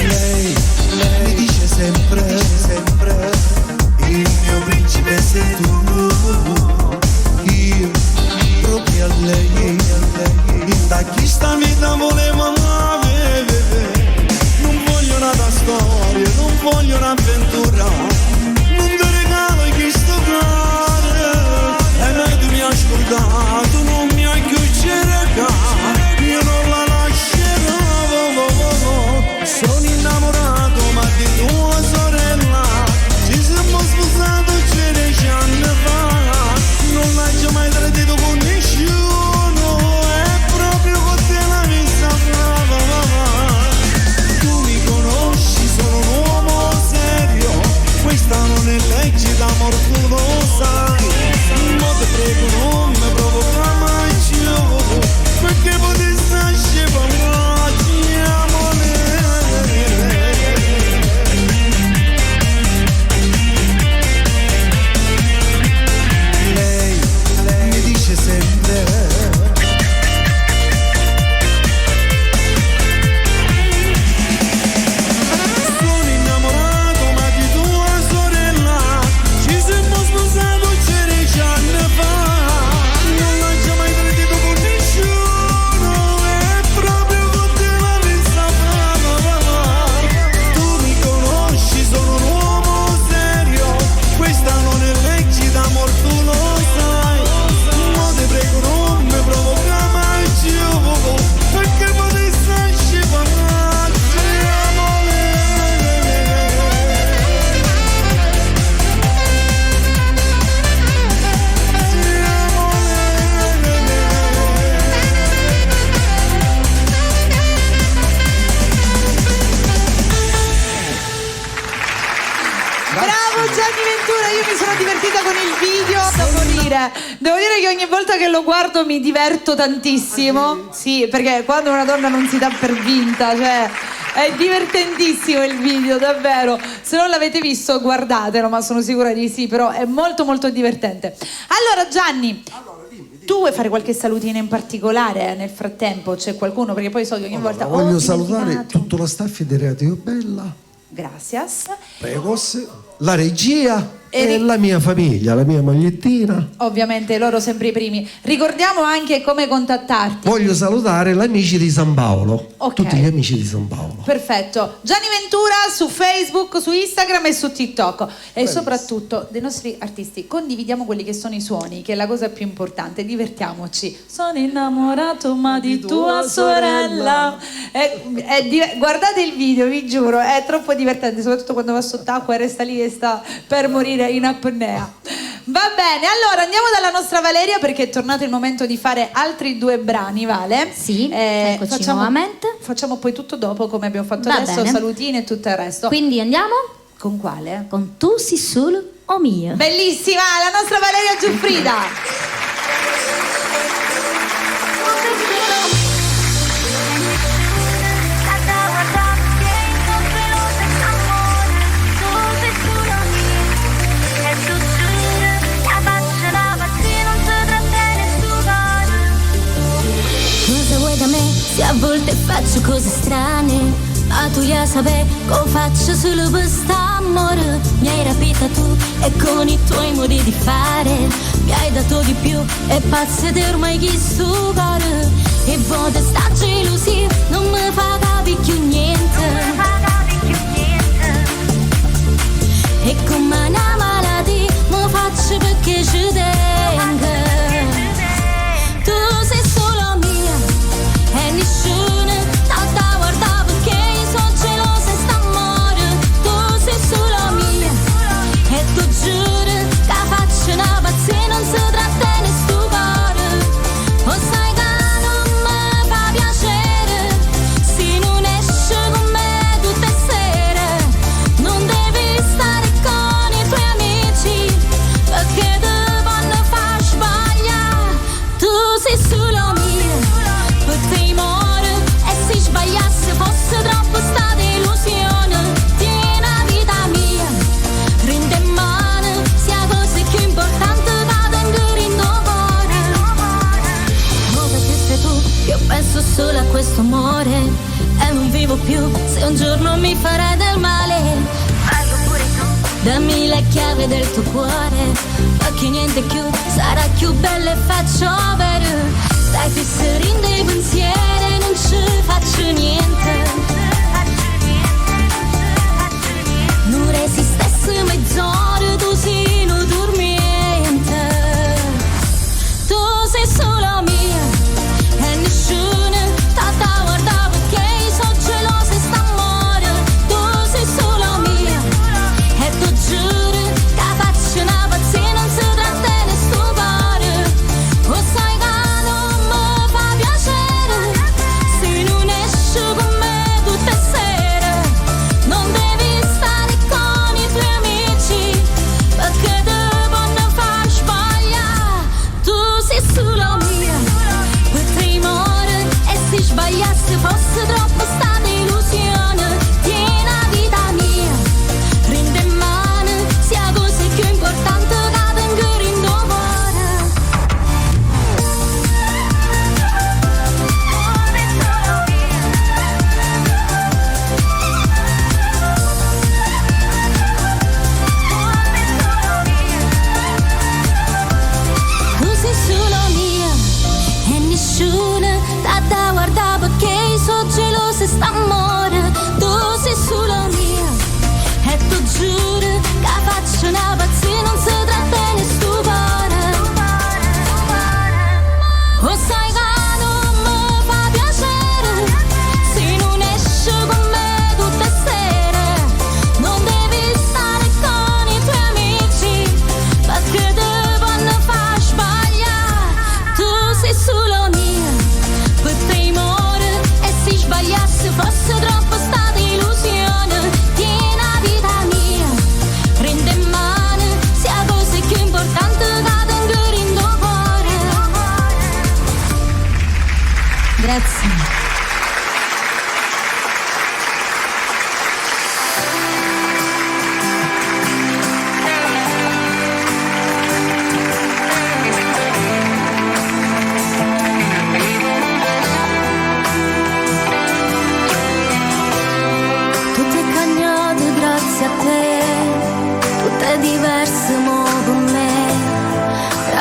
Speaker 7: Lei mi dice sempre, il mio principe sei tu, io proprio a lei, da chi sta vita volevo avere, non voglio una storia, non voglio un'avventura, non ti regalo questo cuore, e mai tu mi hai ascoltato, non mi hai chiuso, io non la lascerò, sono innamorato ma di tua sorella, ci siamo sposati 13 anni fa, non l'hai mai tradito con nessuno, è proprio con te la messa brava. Tu mi conosci, sono un uomo serio, questa non è legge d'amor, tu lo sai, ma ti prego non mi provoca mai più, perché potessi nascere pazzi, amore. Lei mi dice sempre,
Speaker 1: Bravo Gianni Ventura, io mi sono divertita con il video da morire. Devo dire che ogni volta che lo guardo mi diverto tantissimo. Sì, perché quando una donna non si dà per vinta, cioè è divertentissimo il video, davvero. Se non l'avete visto guardatelo, ma sono sicura di sì, però è molto molto divertente. Allora Gianni, tu vuoi fare qualche salutina in particolare nel frattempo? C'è qualcuno? Perché poi so che ogni volta
Speaker 2: voglio salutare tutto lo staff di Radio Bella.
Speaker 1: Gracias.
Speaker 2: Prego, la regia e la mia famiglia, la mia mogliettina.
Speaker 1: Ovviamente loro sempre i primi. Ricordiamo anche come contattarti.
Speaker 2: Voglio salutare gli amici di San Paolo. Tutti gli amici di San Paolo.
Speaker 1: Perfetto. Gianni Ventura su Facebook, su Instagram e su TikTok. E soprattutto dei nostri artisti condividiamo quelli che sono i suoni, che è la cosa più importante. Divertiamoci. Sono innamorato ma di tua sorella. Guardate il video, vi giuro, è troppo divertente, soprattutto quando va sott'acqua e resta lì e sta per morire in apnea. Va bene, allora andiamo dalla nostra Valeria, perché è tornato il momento di fare altri 2 brani, Vale.
Speaker 3: Sì, eccoci nuovamente.
Speaker 1: Facciamo poi tutto dopo, come abbiamo fatto
Speaker 3: Va
Speaker 1: adesso,
Speaker 3: bene.
Speaker 1: salutine e tutto il resto.
Speaker 3: Quindi andiamo
Speaker 1: Con quale?
Speaker 3: con Tu sei solo o mia.
Speaker 1: Bellissima, la nostra Valeria Giuffrida.
Speaker 8: Se a volte faccio cose strane, ma tu ya sape come faccio solo per st'amore. Mi hai rapita tu e con i tuoi modi di fare mi hai dato di più e pazze di ormai chi sto cuore. E volte sta gelosia non mi fa capire più niente. E come una malattia mi faccio perché ci tengo. Tu sei solo mia e nessuno t'ha guardato perché io sono gelosa e st'amore. Tu sei solo mia e tu giuro che faccio una pazzia non si trattiene sto cuore. O sai che non mi fa piacere se non esce con me tutte le sere. Non devi stare con i tuoi amici perché ti vanno a far sbagliare. Tu sei solo mia per te muore e se sbagliasse fosse troppo sta delusione. Tieni la vita mia, prende in mano sia cosa più importante che tengo in tuo cuore. Oh, perché sei tu, io penso solo a questo amore e non vivo più se un giorno mi farai del male. Fallo pure tu, dammi la chiave del tuo cuore perché niente più sarà più bello e faccio vero. Stai fisserendo i pensieri, non ci faccio niente. Non resistesse mezz'ora, tu sei un dormiente. Tu sei solo mia e nessuno t'ha guardato perché io sono gelosa e st'amore. Tu sei solo mia e tu giuro che faccio una pazzia non si trattiene sto cuore. O sai che non mi fa piacere se non esce con me tutte le sere. Non devi stare con i tuoi amici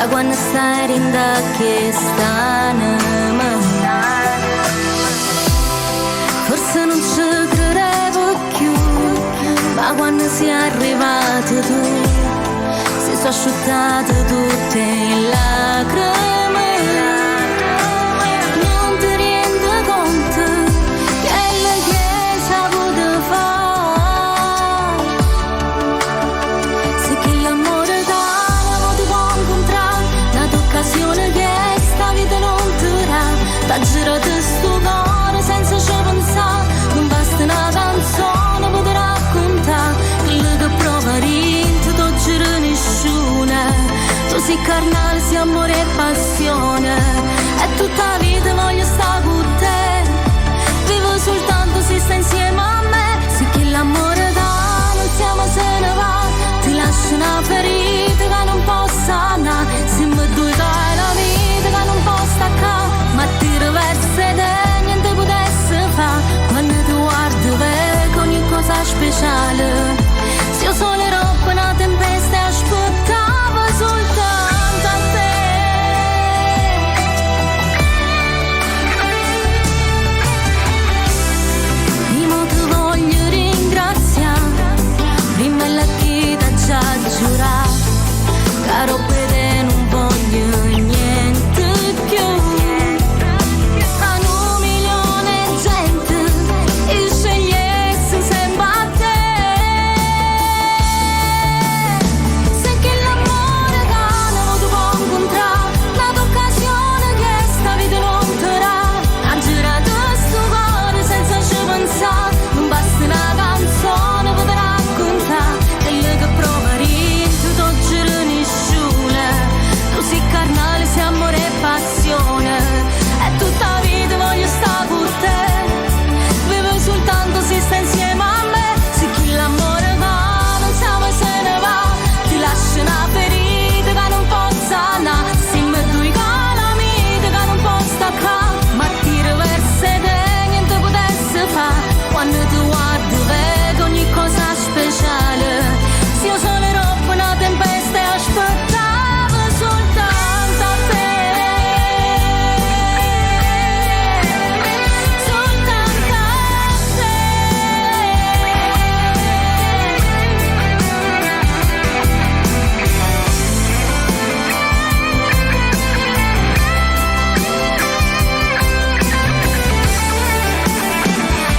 Speaker 8: da quando stai rinda che stanno. Forse non ci credevo più, ma quando sei arrivato tu si sono asciuttate tutte le lacrime. Non ti rendi conto che è la chiesa vuole fare, se che l'amore t'amo ti può incontrare, un'occasione che sta vita non ti dà, t'ha girato sto cuore senza ci pensare, non basta una canzone per raccontare quello che prova rinto, tu giro nessuna, tu sei carnale, sei amore e passione, e tutta la vita voglio stare con te, vivo soltanto se stai insieme a me, se che l'amore dà non siamo se ne va, ti lascio una ferita che non possa andare, se mi due dai la vita che non posso staccare, ma ti riverse te niente potesse fare, quando ti guardo vedo ogni cosa speciale, se io solo ero una tempesta e aspettavo soltanto a te. Io ti voglio ringraziare, prima la vita già giurato, caro per te non voglio niente più. Ma un milione di gente e scegliesse sempre a te. Se che l'amore che non ti può incontrare, un'occasione che sta vita non ti dà, ha girato sto cuore senza ci pensare, non basta una canzone per raccontare quello che prova rinto, tu giro nessuna, tu sei carnale, sei amore e passione, e tutta la vita voglio stare con te, vivo soltanto se stai insieme a me, se chi l'amore va non siamo e se ne va, ti lascio una ferita che non possa andare, se mi due calamite che non posso staccare, ma ti riverse te niente potesse fare, quando ti guardo vedo ogni cosa speciale, se io solo ero una tempesta e aspettavo soltanto a te, soltanto a te.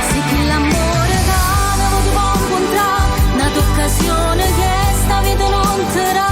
Speaker 8: Se che l'amore che non ti può incontrare, un'occasione che sta vita non ti dà.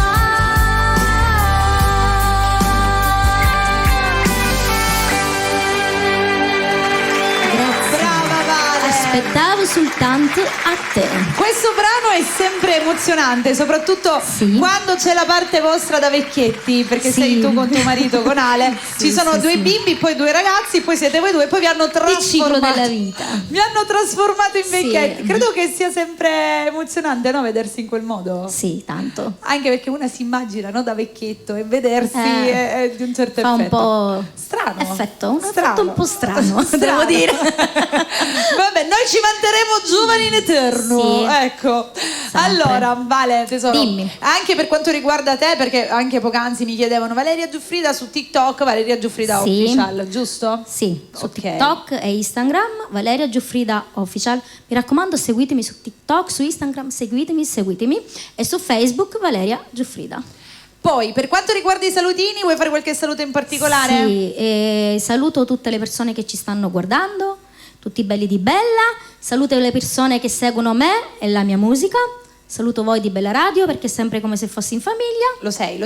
Speaker 1: Brava Vale!
Speaker 3: Aspettavo soltanto a te.
Speaker 1: Questo brano è sempre emozionante, soprattutto
Speaker 3: Sì.
Speaker 1: quando c'è la parte vostra da vecchietti, perché
Speaker 3: Sì.
Speaker 1: sei tu con tuo marito, con Ale,
Speaker 3: Sì,
Speaker 1: ci sono
Speaker 3: sì,
Speaker 1: due
Speaker 3: sì.
Speaker 1: bimbi, poi due ragazzi, poi siete voi due, poi vi hanno
Speaker 3: Il ciclo
Speaker 1: trasformato.
Speaker 3: della vita.
Speaker 1: Mi hanno trasformato in
Speaker 3: Sì.
Speaker 1: vecchietti. Credo che sia sempre emozionante, no? Vedersi in quel modo.
Speaker 3: Sì, tanto.
Speaker 1: Anche perché una si immagina, no, da vecchietto, e vedersi è di un certo
Speaker 3: Fa
Speaker 1: effetto.
Speaker 3: un po'
Speaker 1: strano.
Speaker 3: effetto, un
Speaker 1: Strano.
Speaker 3: effetto un po' strano,
Speaker 1: Strano.
Speaker 3: devo dire.
Speaker 1: Vabbè, noi ci manterremo giovani in eterno.
Speaker 3: Sì.
Speaker 1: Ecco. Allora, Vale, tesoro.
Speaker 3: Dimmi.
Speaker 1: Anche per quanto riguarda te, perché anche poc'anzi mi chiedevano Valeria Giuffrida su TikTok, Valeria Giuffrida
Speaker 3: Sì.
Speaker 1: Official, giusto?
Speaker 3: Sì, su
Speaker 1: Ok.
Speaker 3: TikTok e Instagram, Valeria Giuffrida Official. Mi raccomando, seguitemi su TikTok, su Instagram, seguitemi, e su Facebook Valeria Giuffrida.
Speaker 1: Poi, per quanto riguarda i salutini, vuoi fare qualche saluto in particolare?
Speaker 3: Sì, saluto tutte le persone che ci stanno guardando, tutti belli di Bella, saluto le persone che seguono me e la mia musica, saluto voi di Bella Radio perché è sempre come se fossi in famiglia.
Speaker 1: Lo sei?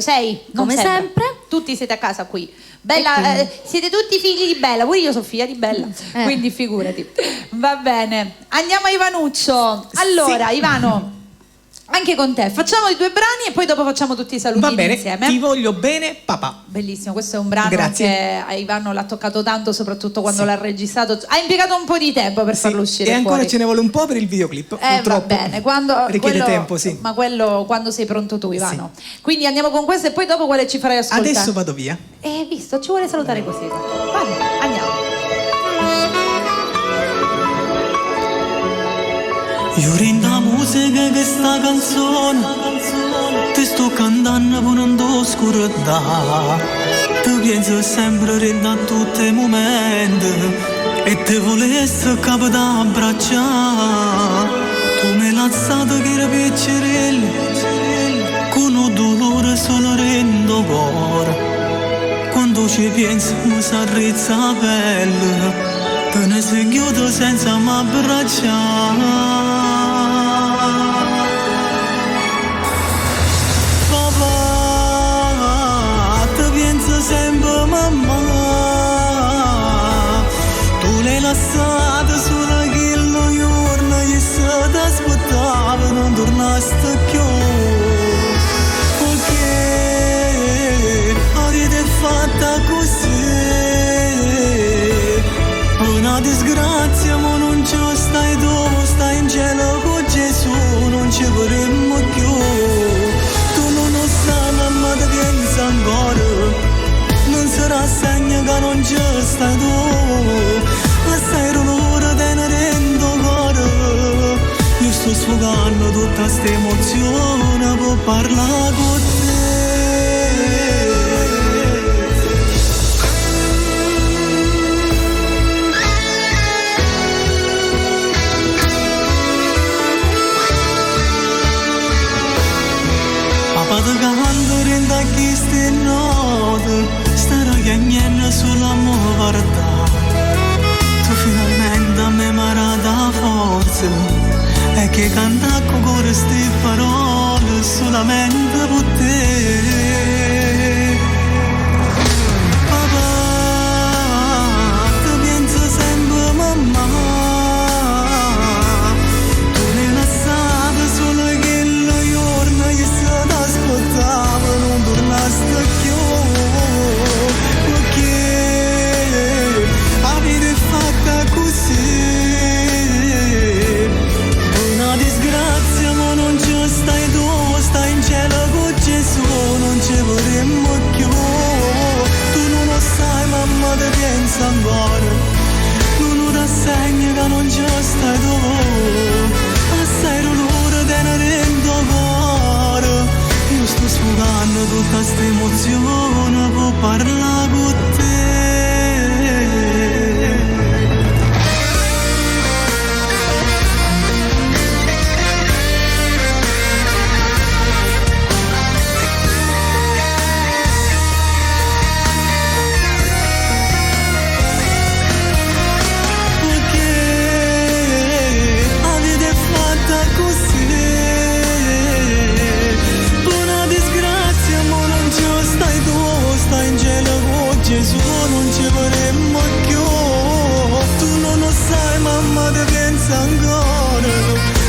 Speaker 1: Non
Speaker 3: Come sempre.
Speaker 1: Tutti siete a casa qui. Bella,
Speaker 3: quindi?
Speaker 1: siete tutti figli di Bella, pure io sono figlia di Bella, quindi figurati. Va bene, andiamo a Ivanuccio. Allora,
Speaker 4: Sì.
Speaker 1: Ivano, anche con te, facciamo i due brani e poi dopo facciamo tutti i salutini
Speaker 4: Va bene,
Speaker 1: insieme.
Speaker 4: ti voglio bene, papà.
Speaker 1: Bellissimo, questo è un brano
Speaker 4: Grazie.
Speaker 1: che a Ivano l'ha toccato tanto, soprattutto quando l'ha registrato. Ha impiegato un po' di tempo per farlo uscire
Speaker 4: E ancora
Speaker 1: fuori.
Speaker 4: ce ne vuole un po' per il videoclip.
Speaker 1: Va
Speaker 4: Purtroppo.
Speaker 1: bene, quando,
Speaker 4: richiede
Speaker 1: quello-
Speaker 4: tempo, sì.
Speaker 1: Ma quello quando sei pronto tu, Ivano. Quindi andiamo con questo e poi dopo quale ci farai ascoltare?
Speaker 4: Adesso vado via.
Speaker 1: Visto, ci vuole salutare così. Vai, andiamo.
Speaker 9: Io rendo la musica che sta canzone, ti sto cantando pure in oscurità. Ti penso sempre in tutti i momenti e ti volessi capo da abbracciare. Tu mi hai alzato che era piccerelli, con un dolore solo rendo cuore. Quando ci penso mi si arrizza la pelle, te ne sei chiuso senza m'abbracciare. Sempre mamma, tu l'hai lasciata solo che lo giorno che se ti aspettava non tornaste più. Perché avete fatta così? Una disgrazia ma non ci stai tu, stai in cielo con Gesù, non ci vorremmo più. Tu non lo sai, mamma ti pensa ancora. Non sarà segno che non ci stai tu, assai l'ora te ne rendo cuore. Io sto sfogando tutta sta emozione per parlare con te. Papà ti canto renda chi stai note, che niente sull'amore verità. Tu finalmente a me mi hai dato forza e che canta con queste parole solamente per te. Papà, ti penso sempre mamma, tu l'hai lasciata solo che lo giorno che se ti aspettava non tornaste più. Una disgrazia ma non ci stai tu, stai in cielo con Gesù, non ci vorremmo più. Tu non lo sai, mamma ti pensa ancora, non ti segno che non ci stai tu, assai l'ora te ne rendo cuore. Io sto sfogando tutta sta emozione per parlare con te. Gesù non ci vorremmo più. Tu non lo sai, mamma ti pensa ancora,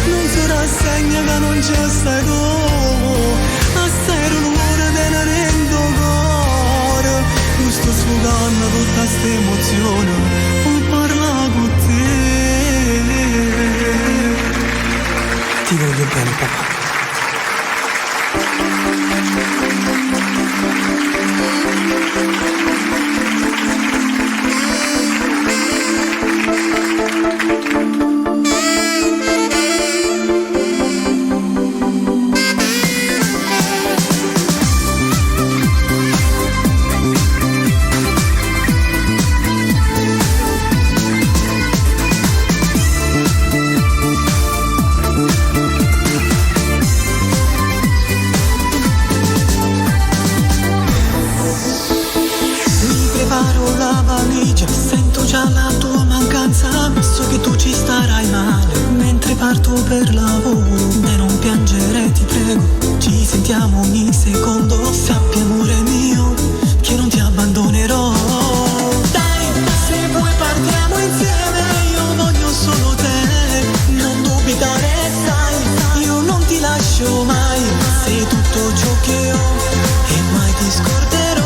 Speaker 9: non sarà segno che non ci stai tu, assai l'ora te ne rendo cuore. Io sto sfogando tutta sta emozione per parlare con te. Ti voglio bene, papà. Parto per lavoro e non piangere ti prego, ci sentiamo ogni secondo, sappi amore mio che non ti abbandonerò. Dai, se vuoi partiamo insieme, io voglio solo te, non dubitare sai, io non ti lascio mai, sei tutto ciò che ho e mai ti scorderò.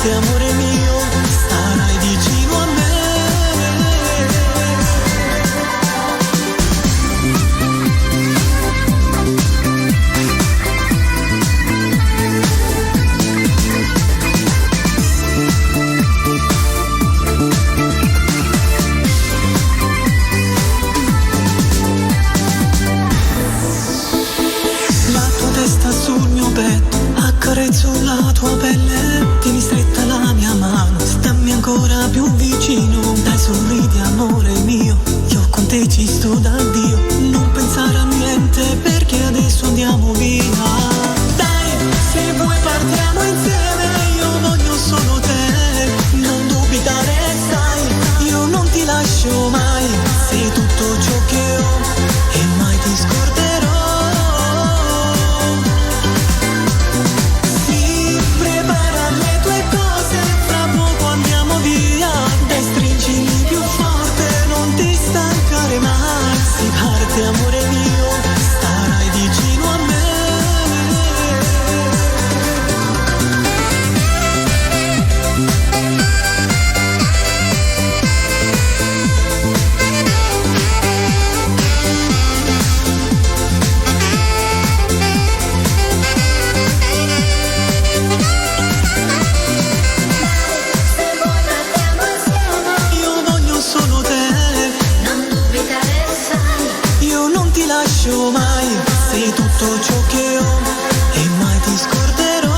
Speaker 9: Amore mio, starai vicino a me. la tua pelle, tieni stretta la mia mano, stammi ancora più vicino, dai sorridi amore mio, io con te ci sto da Dio, non pensare a niente perché adesso andiamo via. Dai, se vuoi partiamo insieme, io voglio solo te, non dubitare sai, io non ti lascio mai, sei tutto ciò che ho e mai ti scorderò. Sì, prepara le tue cose, fra poco andiamo via, dai stringili più forte, non ti stancare mai, si parte amore mio, starai vicino a me. Io voglio solo te, non dubitare sai, io non ti lascio mai, sei tutto ciò che ho e mai ti scorderò.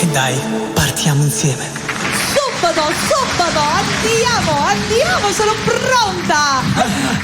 Speaker 9: E dai, partiamo insieme.
Speaker 1: Subito, andiamo, sono pronta.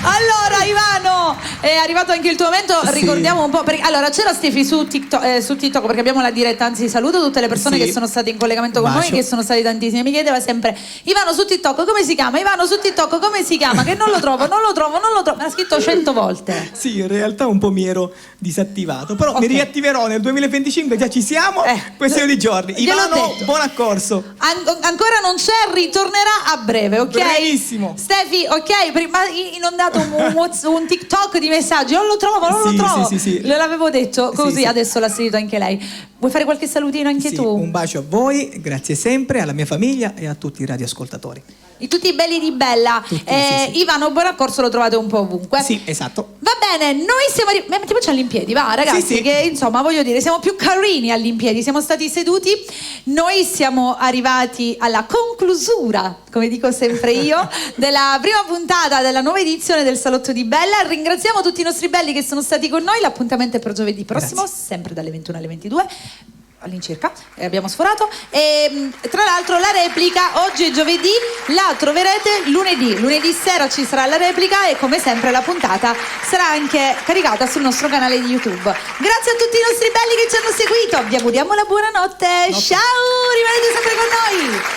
Speaker 1: Allora Ivano, è arrivato anche il tuo momento,
Speaker 4: Sì.
Speaker 1: ricordiamo un po', perché allora c'era Stefi su TikTok perché abbiamo la diretta, anzi saluto tutte le persone
Speaker 4: Sì.
Speaker 1: che sono state in collegamento con
Speaker 4: Bacio.
Speaker 1: noi, che sono stati tantissimi, mi chiedeva sempre Ivano su TikTok come si chiama, Ivano su TikTok come si chiama, che non lo trovo, me l'ha scritto 100 volte.
Speaker 4: Sì, in realtà un po' mi ero disattivato, però mi
Speaker 1: Ok.
Speaker 4: riattiverò nel 2025, già ci siamo, questione di giorni.
Speaker 1: gliel'ho
Speaker 4: Ivano,
Speaker 1: detto.
Speaker 4: buon accorso.
Speaker 1: Ancora non c'è, ritornerà a breve, ok?
Speaker 4: Brevissimo.
Speaker 1: Stefi, ok? Prima inondato un TikTok di messaggi, non lo trovo.
Speaker 4: Sì.
Speaker 1: L'avevo detto, così
Speaker 4: Sì.
Speaker 1: adesso l'ha sentito anche lei. Vuoi fare qualche salutino anche
Speaker 4: Sì,
Speaker 1: tu?
Speaker 4: un bacio a voi, grazie sempre, alla mia famiglia e a tutti i radioascoltatori.
Speaker 1: Di tutti i belli di Bella.
Speaker 4: Tutti, sì.
Speaker 1: Ivano Bonaccorso lo trovate un po' ovunque.
Speaker 4: Sì, esatto.
Speaker 1: Va bene, noi siamo mettiamoci all'impiedi, va ragazzi,
Speaker 4: Sì, sì.
Speaker 1: che insomma voglio dire, siamo più carini all'impiedi, siamo stati seduti, noi siamo arrivati alla conclusura, come dico sempre io, della prima puntata della nuova edizione del Salotto di Bella. Ringraziamo tutti i nostri belli che sono stati con noi, l'appuntamento è per giovedì prossimo,
Speaker 4: Grazie.
Speaker 1: sempre dalle 21 alle 22. All'incirca, abbiamo sforato e tra l'altro la replica oggi è giovedì, la troverete lunedì sera ci sarà la replica e come sempre la puntata sarà anche caricata sul nostro canale di YouTube. Grazie a tutti i nostri belli che ci hanno seguito, vi auguriamo la buonanotte, ciao, rimanete sempre con noi.